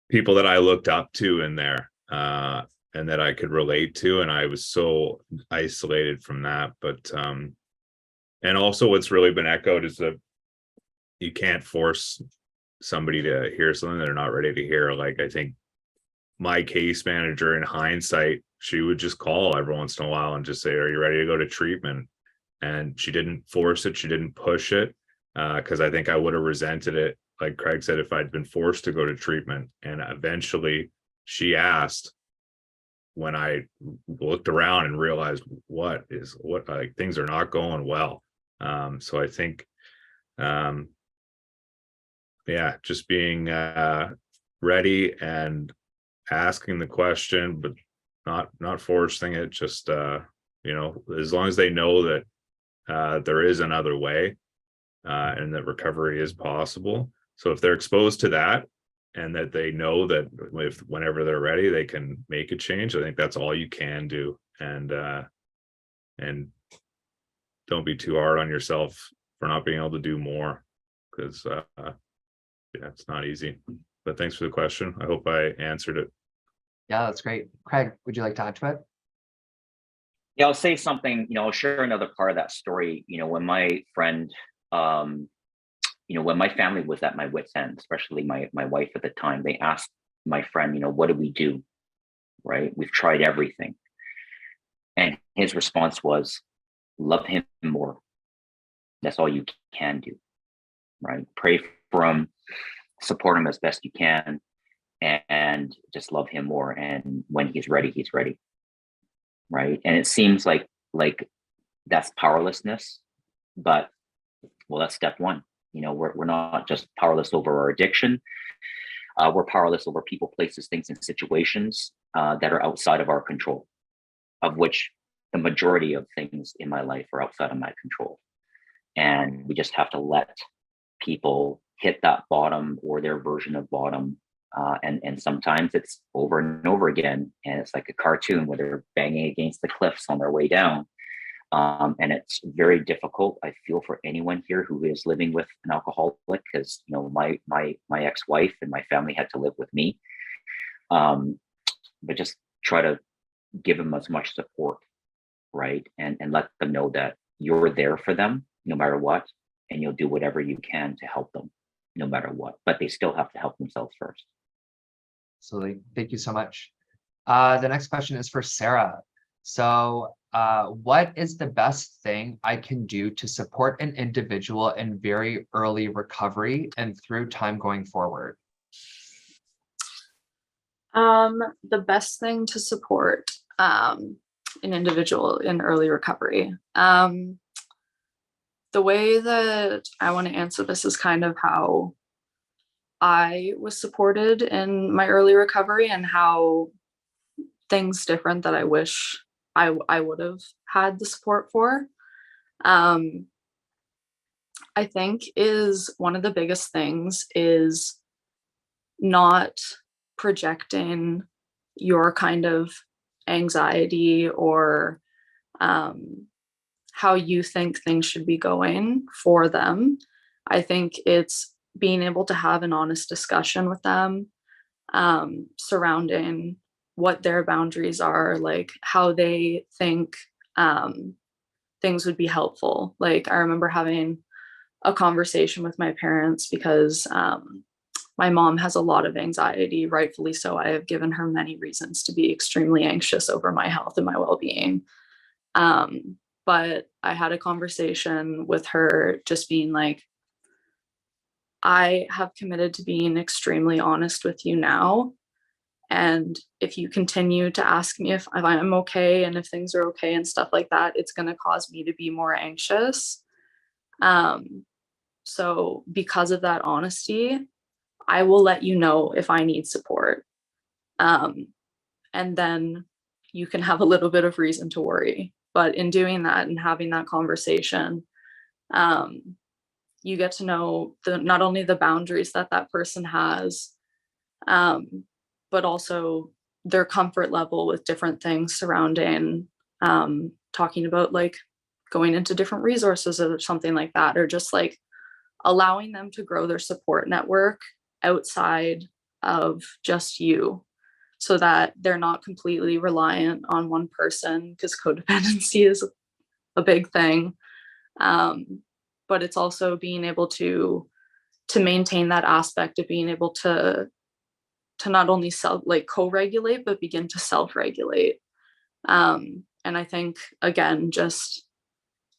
people that I looked up to in there and that I could relate to, and I was so isolated from that. But and also what's really been echoed is that you can't force somebody to hear something they're not ready to hear. Like, I think my case manager, in hindsight, she would just call every once in a while and just say, are you ready to go to treatment? And she didn't force it. She didn't push it, because I think I would have resented it, like Craig said, if I'd been forced to go to treatment. And eventually she asked when I looked around and realized what like things are not going well. So I think, yeah, just being ready and asking the question, but not forcing it. Just as long as they know that there is another way and that recovery is possible. So if they're exposed to that and that they know that whenever they're ready, they can make a change, I think that's all you can do. And don't be too hard on yourself for not being able to do more, because yeah, it's not easy. But thanks for the question. I hope I answered it. Yeah, that's great. Craig, would you like to add to it? Yeah, I'll say something, I'll share another part of that story. When my friend when my family was at my wit's end, especially my wife at the time, they asked my friend, what do we do? Right? We've tried everything. And his response was, love him more. That's all you can do. Right? Pray for him, support him as best you can, and just love him more. And when he's ready, he's ready. Right? And it seems like that's powerlessness, but that's step one. We're not just powerless over our addiction. We're powerless over people, places, things, and situations that are outside of our control, of which the majority of things in my life are outside of my control. And we just have to let people hit that bottom or their version of bottom. And sometimes it's over and over again. And it's like a cartoon where they're banging against the cliffs on their way down. And it's very difficult. I feel for anyone here who is living with an alcoholic, because my ex-wife and my family had to live with me. But just try to give them as much support, right? And let them know that you're there for them no matter what, and you'll do whatever you can to help them no matter what. But they still have to help themselves first. Absolutely. Thank you so much. The next question is for Sarah. So what is the best thing I can do to support an individual in very early recovery and through time going forward? The best thing to support an individual in early recovery. The way that I want to answer this is kind of how I was supported in my early recovery, and how things different that I wish I would have had the support for. I think is one of the biggest things is not projecting your kind of anxiety or how you think things should be going for them. I think it's being able to have an honest discussion with them surrounding what their boundaries are, like how they think things would be helpful. Like I remember having a conversation with my parents because my mom has a lot of anxiety, rightfully so. I have given her many reasons to be extremely anxious over my health and my well-being. But I had a conversation with her just being like, I have committed to being extremely honest with you now. And if you continue to ask me if I'm okay and if things are okay and stuff like that, it's going to cause me to be more anxious. So because of that honesty, I will let you know if I need support. And then you can have a little bit of reason to worry. But in doing that and having that conversation, you get to know not only the boundaries that person has, but also their comfort level with different things surrounding talking about like going into different resources or something like that, or just like allowing them to grow their support network outside of just you, so that they're not completely reliant on one person, because codependency is a big thing. But it's also being able to maintain that aspect of being able to not only co-regulate, but begin to self-regulate. And I think, again, just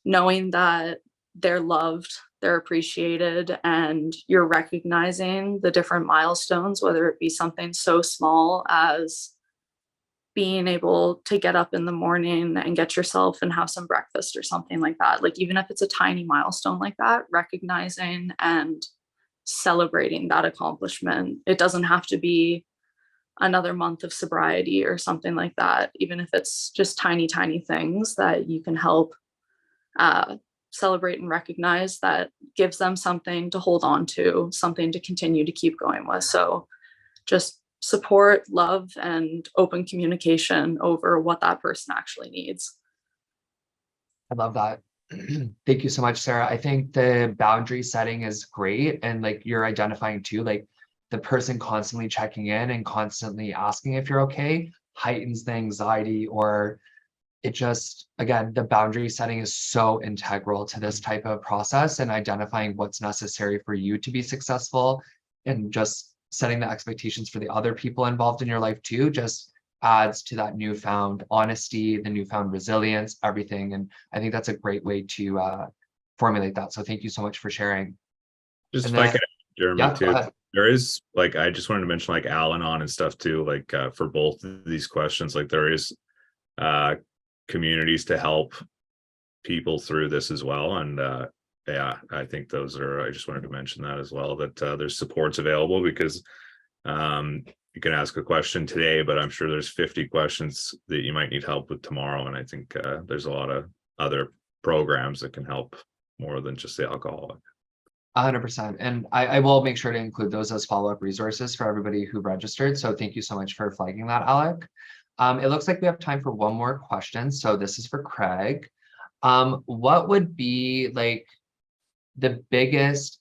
knowing that they're loved, they're appreciated, and you're recognizing the different milestones, whether it be something so small as being able to get up in the morning and get yourself and have some breakfast or something like that. Like, even if it's a tiny milestone like that, recognizing and celebrating that accomplishment. It doesn't have to be another month of sobriety or something like that. Even if it's just tiny things that you can help celebrate and recognize, that gives them something to hold on to, something to continue to keep going with. So just support, love, and open communication over what that person actually needs. I love that. Thank you so much, Sarah. I think the boundary setting is great. And like you're identifying too, like the person constantly checking in and constantly asking if you're okay heightens the anxiety or it just, again, the boundary setting is so integral to this type of process, and identifying what's necessary for you to be successful, and just setting the expectations for the other people involved in your life too, just adds to that newfound honesty, the newfound resilience, everything. And I think that's a great way to formulate that. So thank you so much for sharing. Just And if I then, could, Jeremy, yeah, go too. ahead. There is, like, I just wanted to mention, like, Al-Anon and stuff too, like, for both of these questions, like, there is communities to help people through this as well. And yeah, I think those are, I just wanted to mention that as well, that there's supports available, because you can ask a question today, but I'm sure there's 50 questions that you might need help with tomorrow. And I think there's a lot of other programs that can help more than just the alcoholic. 100%. And I will make sure to include those as follow-up resources for everybody who registered. So thank you so much for flagging that, Alec. It looks like we have time for one more question. So this is for Craig. What would be like the biggest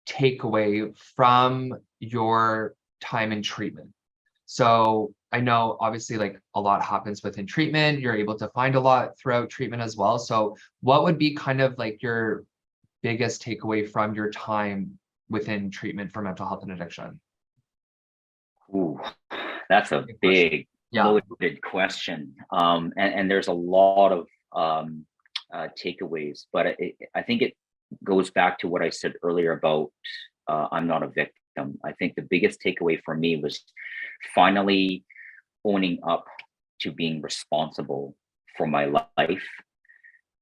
takeaway from your time in treatment? So I know obviously like a lot happens within treatment. You're able to find a lot throughout treatment as well. So what would be kind of like your biggest takeaway from your time within treatment for mental health and addiction? Ooh, that's a big, loaded question. And there's a lot of takeaways, but I think it goes back to what I said earlier about I'm not a victim. I think the biggest takeaway for me was finally owning up to being responsible for my life,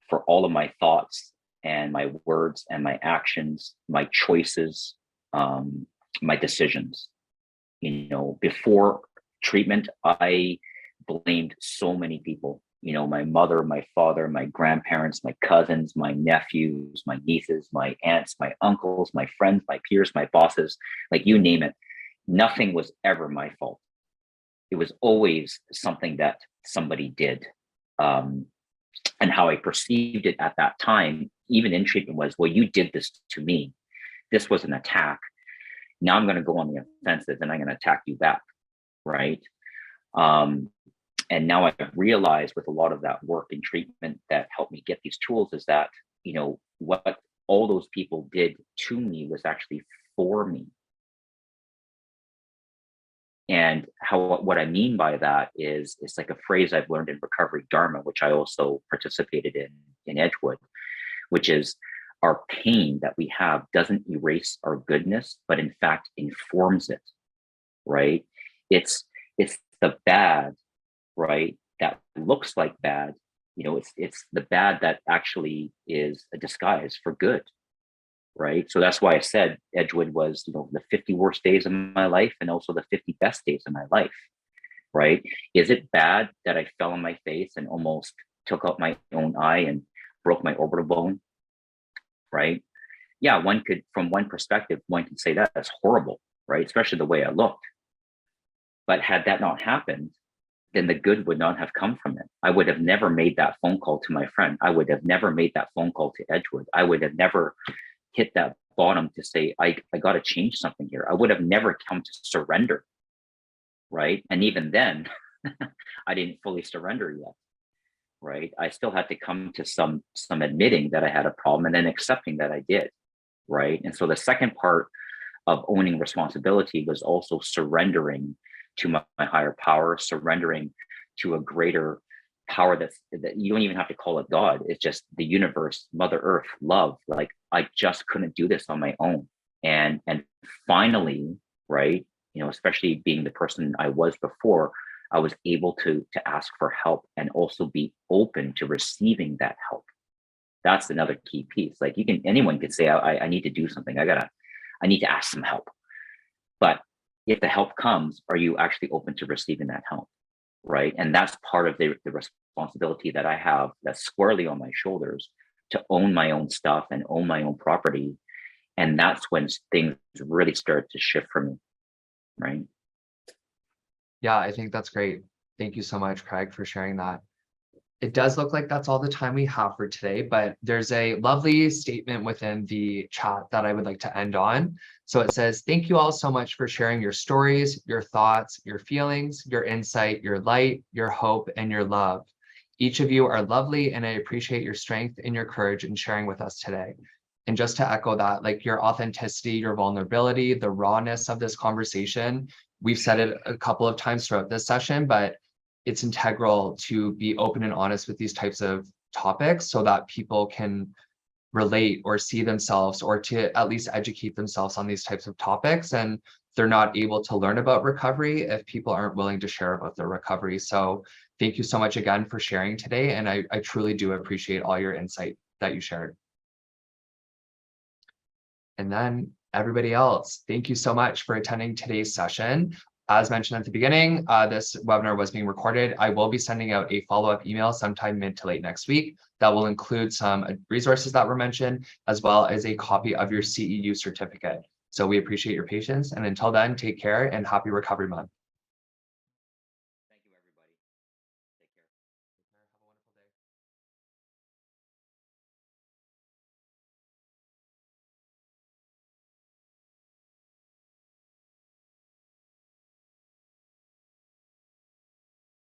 for all of my thoughts and my words and my actions, my choices, my decisions. You know, before treatment, I blamed so many people, you know, my mother, my father, my grandparents, my cousins, my nephews, my nieces, my aunts, my uncles, my friends, my peers, my bosses, like you name it. Nothing was ever my fault. It was always something that somebody did. And how I perceived it at that time, even in treatment, was, well, you did this to me. This was an attack. Now I'm going to go on the offensive and I'm going to attack you back, right? And now I've realized with a lot of that work in treatment that helped me get these tools is that, you know, what all those people did to me was actually for me. And what I mean by that is, it's like a phrase I've learned in Recovery Dharma, which I also participated in Edgewood, which is, our pain that we have doesn't erase our goodness, but in fact informs it, right? It's the bad, right, that looks like bad. You know, it's the bad that actually is a disguise for good, right? So that's why I said Edgewood was, you know, the 50 worst days of my life and also the 50 best days of my life, right? Is it bad that I fell on my face and almost took out my own eye and broke my orbital bone? Right? Yeah, one could, from one perspective, one could say that that's horrible, right? Especially the way I looked. But had that not happened, then the good would not have come from it. I would have never made that phone call to my friend. I would have never made that phone call to Edgewood. I would have never hit that bottom to say, I got to change something here. I would have never come to surrender, right? And even then, I didn't fully surrender yet. Right? I still had to come to some admitting that I had a problem and then accepting that I did. Right? And so the second part of owning responsibility was also surrendering to my higher power, surrendering to a greater power that you don't even have to call it God. It's just the universe, Mother Earth, love. Like, I just couldn't do this on my own. And finally, right, you know, especially being the person I was before, I was able to ask for help and also be open to receiving that help. That's another key piece. Like, anyone could say, I need to do something. I need to ask some help. But if the help comes, are you actually open to receiving that help? Right? And that's part of the responsibility that I have that's squarely on my shoulders, to own my own stuff and own my own property. And that's when things really start to shift for me. Right? Yeah, I think that's great. Thank you so much, Craig, for sharing that. It does look like that's all the time we have for today, but there's a lovely statement within the chat that I would like to end on. So it says, thank you all so much for sharing your stories, your thoughts, your feelings, your insight, your light, your hope, and your love. Each of you are lovely, and I appreciate your strength and your courage in sharing with us today. And just to echo that, like your authenticity, your vulnerability, the rawness of this conversation, we've said it a couple of times throughout this session, but it's integral to be open and honest with these types of topics so that people can relate or see themselves, or to at least educate themselves on these types of topics. And they're not able to learn about recovery if people aren't willing to share about their recovery. So thank you so much again for sharing today. And I truly do appreciate all your insight that you shared. And then everybody else, thank you so much for attending today's session. As mentioned at the beginning, this webinar was being recorded. I will be sending out a follow-up email sometime mid to late next week that will include some resources that were mentioned, as well as a copy of your CEU certificate. So we appreciate your patience. And until then, take care and happy Recovery Month.